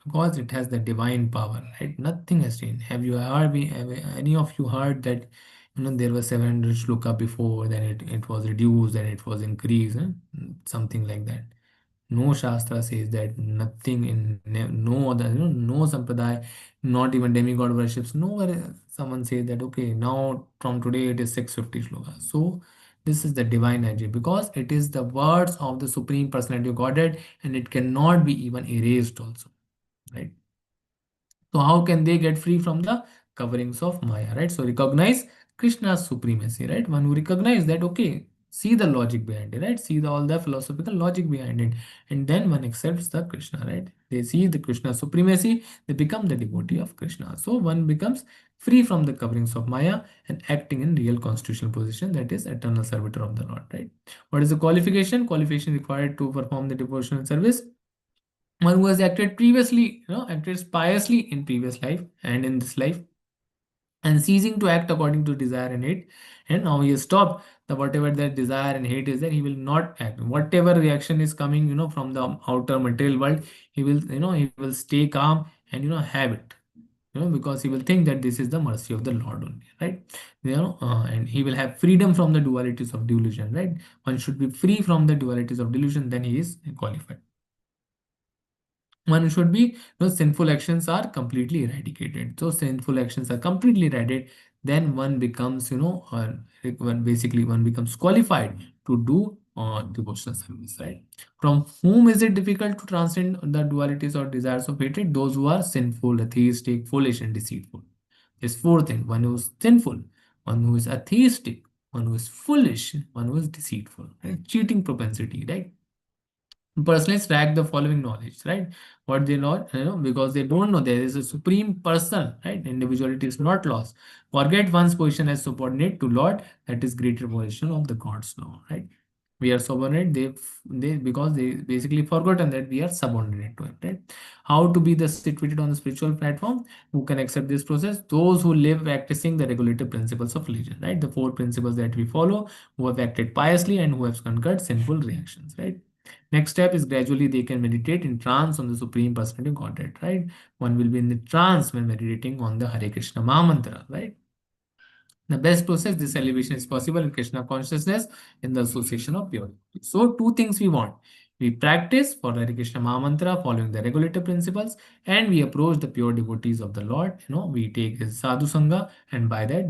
Because it has the divine power, right? Nothing has changed. Have any of you heard that there was 700 shloka before, then it was reduced, then it was increased, something like that? No Shastra says that. Nothing in no other, no Sampradaya, not even demigod worships. Nowhere someone says that, okay, now from today it is 650 shlokas. So this is the divine energy because it is the words of the Supreme Personality of Godhead and it cannot be even erased also, right? So how can they get free from the coverings of Maya, right? So recognize Krishna's supremacy, right? One who recognize that, okay, see the logic behind it, right? See all the philosophical logic behind it. And then one accepts the Krishna, right? They see the Krishna supremacy, they become the devotee of Krishna. So one becomes free from the coverings of Maya and acting in real constitutional position, that is eternal servitor of the Lord, right? What is the qualification? Qualification required to perform the devotional service. One who has acted previously, acted piously in previous life and in this life, and ceasing to act according to desire and hate, and now he has stopped the whatever that desire and hate is there, he will not act. Whatever reaction is coming, from the outer material world, he will stay calm and have it, because he will think that this is the mercy of the Lord only, right? And he will have freedom from the dualities of delusion, right? One should be free from the dualities of delusion, then he is qualified. One should be, sinful actions are completely eradicated. So sinful actions are completely eradicated, then one becomes, one basically one becomes qualified to do devotional service, right? From whom is it difficult to transcend the dualities or desires of hatred? Those who are sinful, atheistic, foolish, and deceitful. There's four things: one who is sinful, one who is atheistic, one who is foolish, one who is deceitful, right? Cheating propensity, right? Personally lack the following knowledge, right? What they know, because they don't know there is a supreme person, right? Individuality is not lost. Forget one's position as subordinate to Lord, that is greater position of the gods now, right? We are subordinate, they because they basically forgotten that we are subordinate to him, right? How to be the situated on the spiritual platform? Who can accept this process? Those who live practicing the regulative principles of religion, right? The four principles that we follow, who have acted piously and who have conquered sinful reactions, right? Next step is gradually they can meditate in trance on the Supreme Personality of Godhead, right? One will be in the trance when meditating on the Hare Krishna Maha Mantra, right? The best process, this elevation is possible in Krishna consciousness in the association of pure. So, two things we want. We practice for Hare Krishna Maha Mantra following the regulative principles, and we approach the pure devotees of the Lord. We take his sadhu sangha, and by that,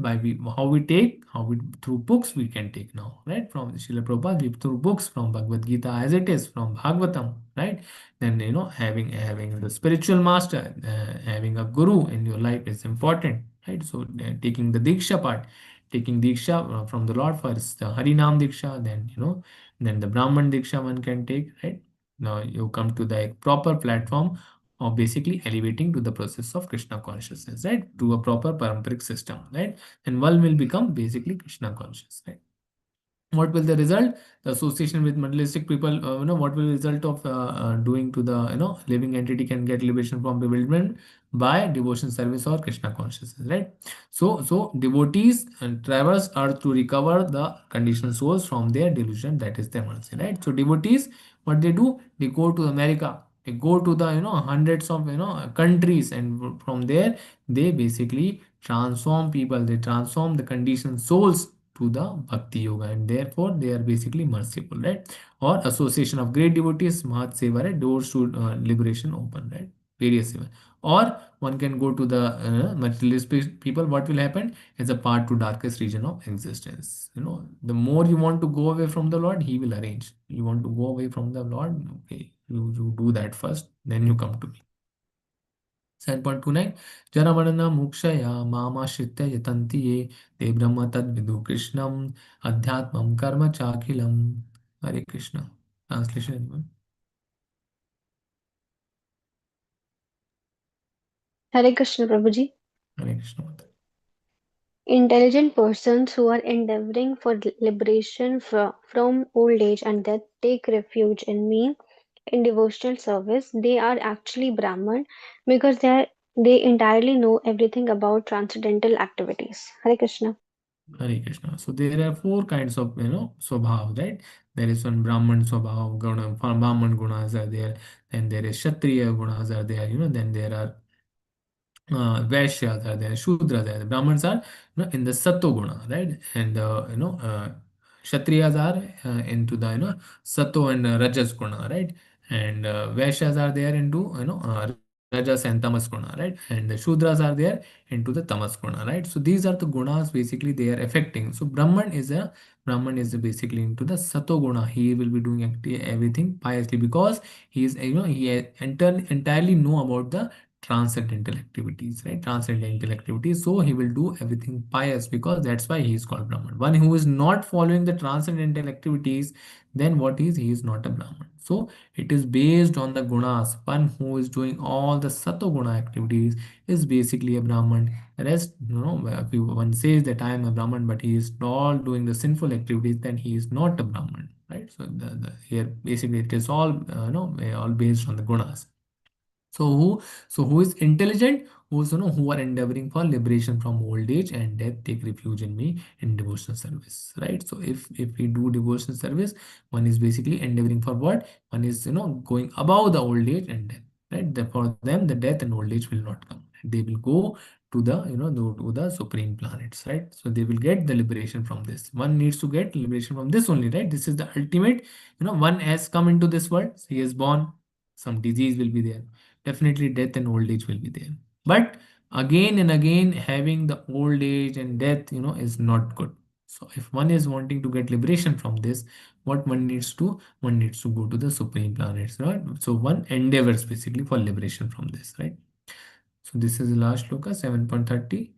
how we through books we can take now, right? From Srila Prabhupada, we through books from Bhagavad Gita as it is, from Bhagavatam, right? Then having the spiritual master, having a guru in your life is important, right? So taking the diksha part, taking diksha from the Lord, first the Harinam diksha, then then the Brahman diksha one can take, right? Now you come to the proper platform of basically elevating to the process of Krishna consciousness, right? To a proper paramparic system, right? And one will become basically Krishna conscious, right? what will the result? The association with materialistic people, what will result of doing to the living entity can get liberation from bewilderment by devotion, service, or Krishna consciousness, right? So devotees and travelers are to recover the conditioned souls from their delusion, that is their mercy, right? So devotees, what they do, they go to America, they go to the hundreds of countries, and from there they basically transform people, they transform the conditioned souls to the bhakti yoga, and therefore they are basically merciful, right? Or association of great devotees, mahat seva, right? Doors to liberation open, right? Various seva. Or one can go to the materialist people. What will happen is a part to darkest region of existence. The more you want to go away from the Lord, he will arrange. You want to go away from the Lord, okay, you do that first, then you come to me. 7.29 Jaravarana Mukshaya Mamashritya Yatanti Ye Te Brahma Tad Vidu Krishnam Adhyatmam Karma Chakhilam. Hare Krishna. Translation, anyone? Hare Krishna, Prabhuji. Hare Krishna Mata. Intelligent persons who are endeavoring for liberation from old age and death take refuge in me in devotional service. They are actually Brahman because they entirely know everything about transcendental activities. Hare Krishna. Hare Krishna. So there are four kinds of swabhav, right? There is one Brahman swabhav, Brahman gunas are there, then there is Kshatriya gunas are there, then there are Vaishyas are there, Shudras are there. Brahmins are in the Sattva guna, right? And Kshatriyas are into the Sattva and Rajas guna, right? And Vaishyas are there into Rajas and Tamas guna, right? And the Shudras are there into the Tamas guna, right? So these are the gunas basically they are affecting. So Brahman is basically into the Sattva guna. He will be doing everything piously because he is he entirely know about the transcendental activities, right? Transcendental activities, so he will do everything pious because that's why he is called Brahman. One who is not following the transcendental activities, then what is he is not a Brahman. So it is based on the gunas. One who is doing all the sattva guna activities is basically a Brahman. Rest, if one says that I am a Brahman but he is all doing the sinful activities, then he is not a Brahman, right? So here basically it is all all based on the gunas. So who is intelligent? Who's who are endeavoring for liberation from old age and death take refuge in me in devotional service, right? So if we do devotional service, one is basically endeavoring for what? One is going above the old age and death, right? For them the death and old age will not come. They will go to the to the supreme planets, right? So they will get the liberation from this. One needs to get liberation from this only, right? This is the ultimate. One has come into this world. He is born. Some disease will be there, definitely death and old age will be there, but again and again having the old age and death is not good. So if one is wanting to get liberation from this, what one needs to go to the supreme planets, right? So one endeavors basically for liberation from this, right? So this is the last shloka 7.30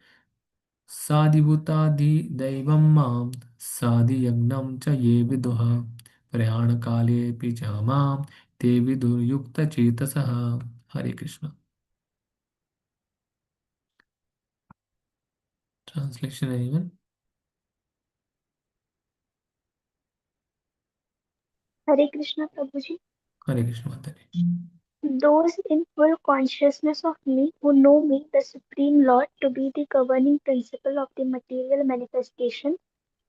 Sadhibhutadhi daivam mam sadhi yagnam cha ye viduha prayana kale pichamam te vidur yukta chetasaha. Hare Krishna. Translation, anyone? Hare Krishna Prabhuji. Hare Krishna Mataji. Those in full consciousness of me who know me, the Supreme Lord, to be the governing principle of the material manifestation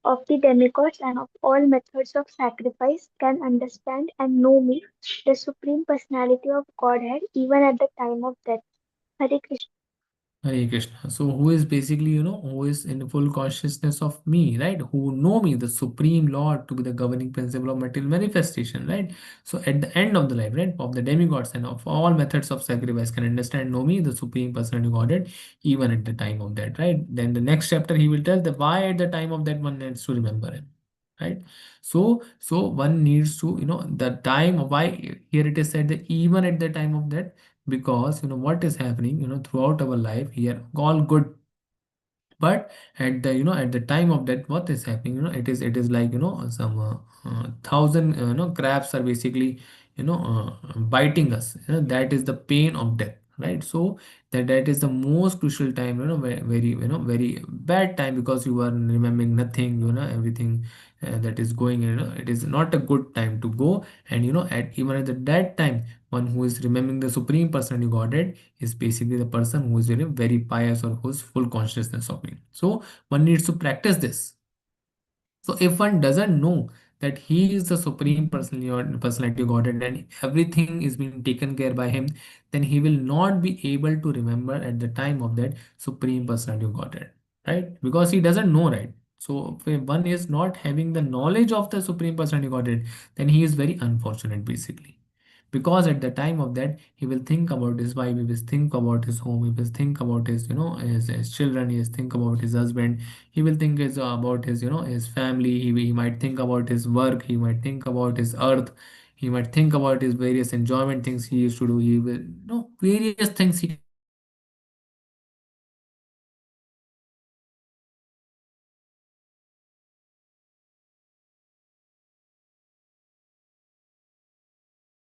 of the demigods and of all methods of sacrifice, can understand and know me, the Supreme Personality of Godhead, even at the time of death. Hare Krishna. Hare Krishna. So who is basically, who is in full consciousness of me, right? Who know me, the Supreme Lord, to be the governing principle of material manifestation, right? So at the end of the life, right, of the demigods and of all methods of sacrifice can understand, know me, the Supreme Personality of Godhead, even at the time of that, right? Then the next chapter he will tell the why at the time of that one needs to remember him, right? So one needs to, the time of why here it is said that even at the time of that, because what is happening throughout our life here all good, but at the at the time of that what is happening it is like some thousand crabs are basically biting us, that is the pain of death, right? So That is the most crucial time, very, very bad time, because you are remembering nothing, everything that is going, it is not a good time to go. And at even at that time, one who is remembering the supreme personality godhead is basically the person who is very pious, or who's full consciousness of me. So one needs to practice this. So if one doesn't know that he is the supreme personality godhead, and everything is being taken care by him, then he will not be able to remember at the time of that supreme personality godhead, right? Because he doesn't know, right? So if one is not having the knowledge of the supreme personality godhead, then he is very unfortunate, basically. Because at the time of that, he will think about his wife, he will think about his home, he will think about his, his children, he will think about his husband, he will think about his, his family, he might think about his work, he might think about his earth, he might think about his various enjoyment things he used to do, he will, various things he can think about. So he will not be able to remember that supreme personality godhead at the time of that, he will not be able to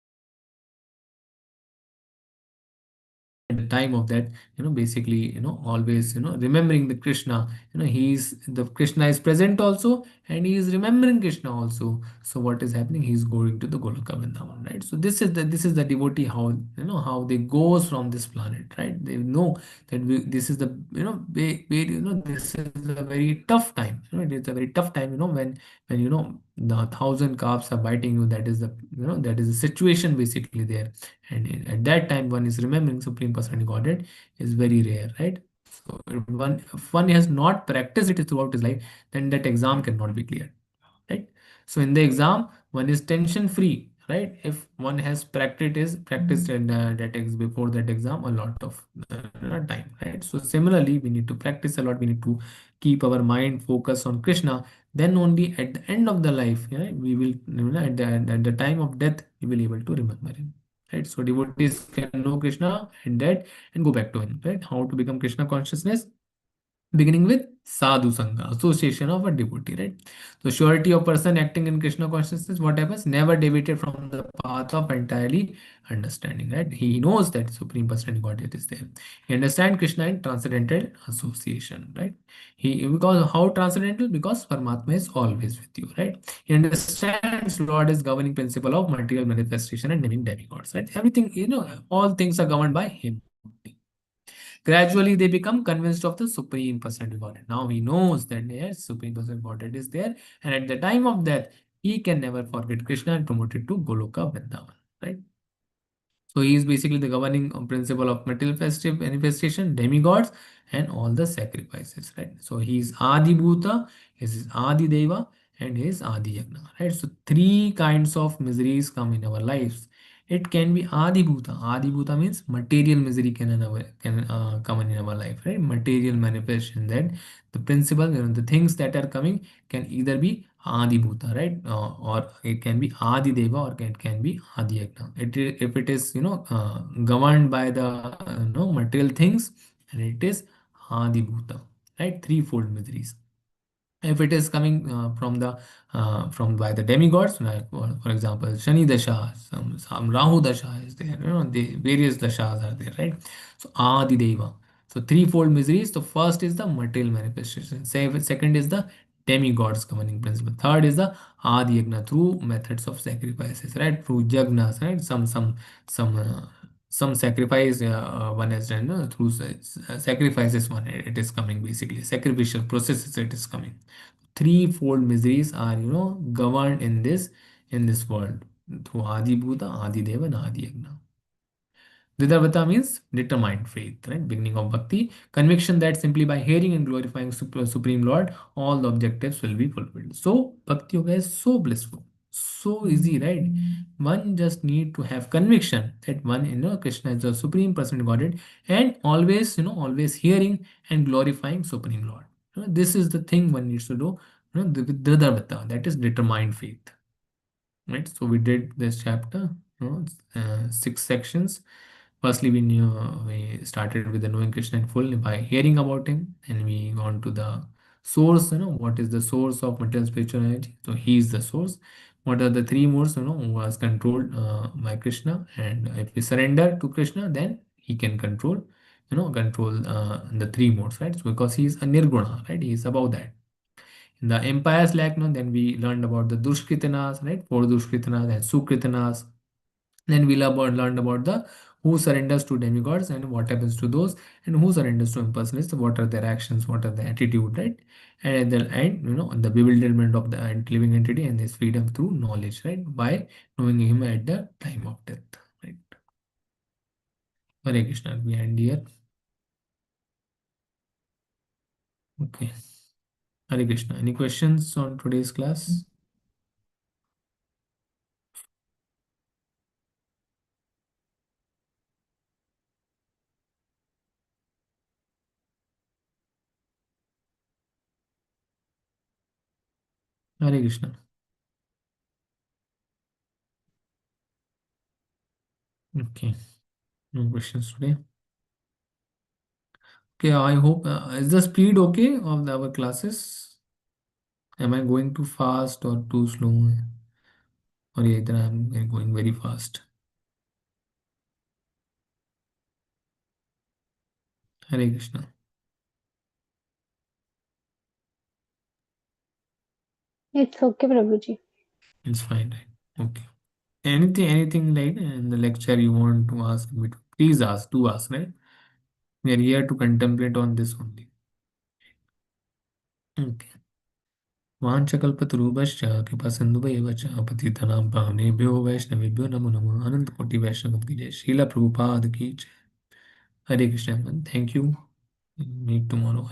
remember that supreme personality godhead at the time of that, at the time of that, basically, always, remembering the Krishna, he's the Krishna is present also, and he is remembering Krishna also. So what is happening, he's going to the Goloka Vrindavan, right? So this is the devotee, how, how they goes from this planet, right? They know that this is the, this is a very tough time, it is a very tough time, when the 1,000 calves are biting you, that is the, that is the situation basically there. And at that time, one is remembering supreme personality godhead is very rare, right? So if one has not practiced it throughout his life, then that exam cannot be cleared, right? So in the exam, one is tension free, right? If one has practiced and that before that exam a lot of time, right? So similarly, we need to practice a lot, we need to keep our mind focused on Krishna. Then only at the end of the life, we will, at the time of death, we will able to remember him, right? So devotees can know Krishna at that and go back to him, right? How to become Krishna consciousness? Beginning with sadhu sangha, association of a devotee, right? So surety of person acting in Krishna consciousness, what happens? Never deviated from the path of entirely understanding, right? He knows that supreme personality godhead is there. He understands Krishna in transcendental association, right? Because how transcendental? Because Paramatma is always with you, right? He understands Lord is governing principle of material manifestation and naming demigods, right? Everything, all things are governed by him only. Gradually, they become convinced of the Supreme Personality Godhead. Now he knows that yes, Supreme Personality Godhead is there, and at the time of death, he can never forget Krishna and promoted to Goloka Vrindavan. Right? So he is basically the governing principle of material festive manifestation, demigods, and all the sacrifices, right? So he is Adi Bhuta, he is Adi Deva, and he is Adi Yagna, right? So three kinds of miseries come in our lives. It can be Adi Bhuta. Adi Bhuta means material misery can come in our life, right? Material manifestation, that the principle, the things that are coming can either be Adi Bhuta, right? Or it can be Adi Deva, or it can be Adi Yagna. If it is, governed by the, material things, and it is Adi Bhuta, right? Threefold miseries. If it is coming from by the demigods, like for example Shani Dasha, some Rahu Dasha is there, the various dashas are there, right? So Adi Deva. So threefold miseries. The first is the material manifestation. Second is the demigods governing principle. Third is the Adi Yagna, through methods of sacrifices, right? Through yagnas, right? Some sacrifice one has done, through sacrifices one, it is coming, basically sacrificial processes, it is coming. Threefold miseries are, governed in this world, through Adi Bhuta, Adi Deva, and Adi Yagna. Vidavata means determined faith, right? Beginning of bhakti, conviction that simply by hearing and glorifying Supreme Lord, all the objectives will be fulfilled. So, bhakti yoga is so blissful, so easy, right? One just need to have conviction that one, Krishna is the Supreme Personality Godhead, and always, always hearing and glorifying Supreme Lord. This is the thing one needs to do, with Vidavata, that is determined faith. Right, so we did this chapter, 6 sections. Firstly, we started with the knowing Krishna in full by hearing about him, and we gone to the source. What is the source of material spiritual energy? So he is the source. What are the three modes? Who was controlled by Krishna, and if we surrender to Krishna, then he he can control, control the three modes, right? So because he is a nirguna, right? He is above that. In the empires like, then we learned about the dushkritanas, right? Four dushkritanas and sukritanas. Then we learned about the who surrenders to demigods and what happens to those, and who surrenders to impersonalists, what are their actions, what are the attitude, right? And at the end, the bewilderment of the living entity and his freedom through knowledge, right? By knowing him at the time of death, right? Hare Krishna, we end here. Okay. Hare Krishna. Any questions on today's class? Hare Krishna. Okay. No questions today. Okay, I hope is the speed okay of our classes? Am I going too fast or too slow? Or either I'm going very fast. Hare Krishna. It's okay, Prabhuji. It's fine, right? Okay. Anything like in the lecture you want to ask me to, please ask, do ask, right? We are here to contemplate on this only. Okay. वाञ्छकल्पतरुभ्यश्च कृपासिन्धुभ्येव च पतितानां पावनेभ्यो वैष्णवेभ्यो नमो नमः अनंत कोटि वैष्णव की जय श्रीला प्रभुपाद की जय हरे Krishna. Thank you. Meet tomorrow.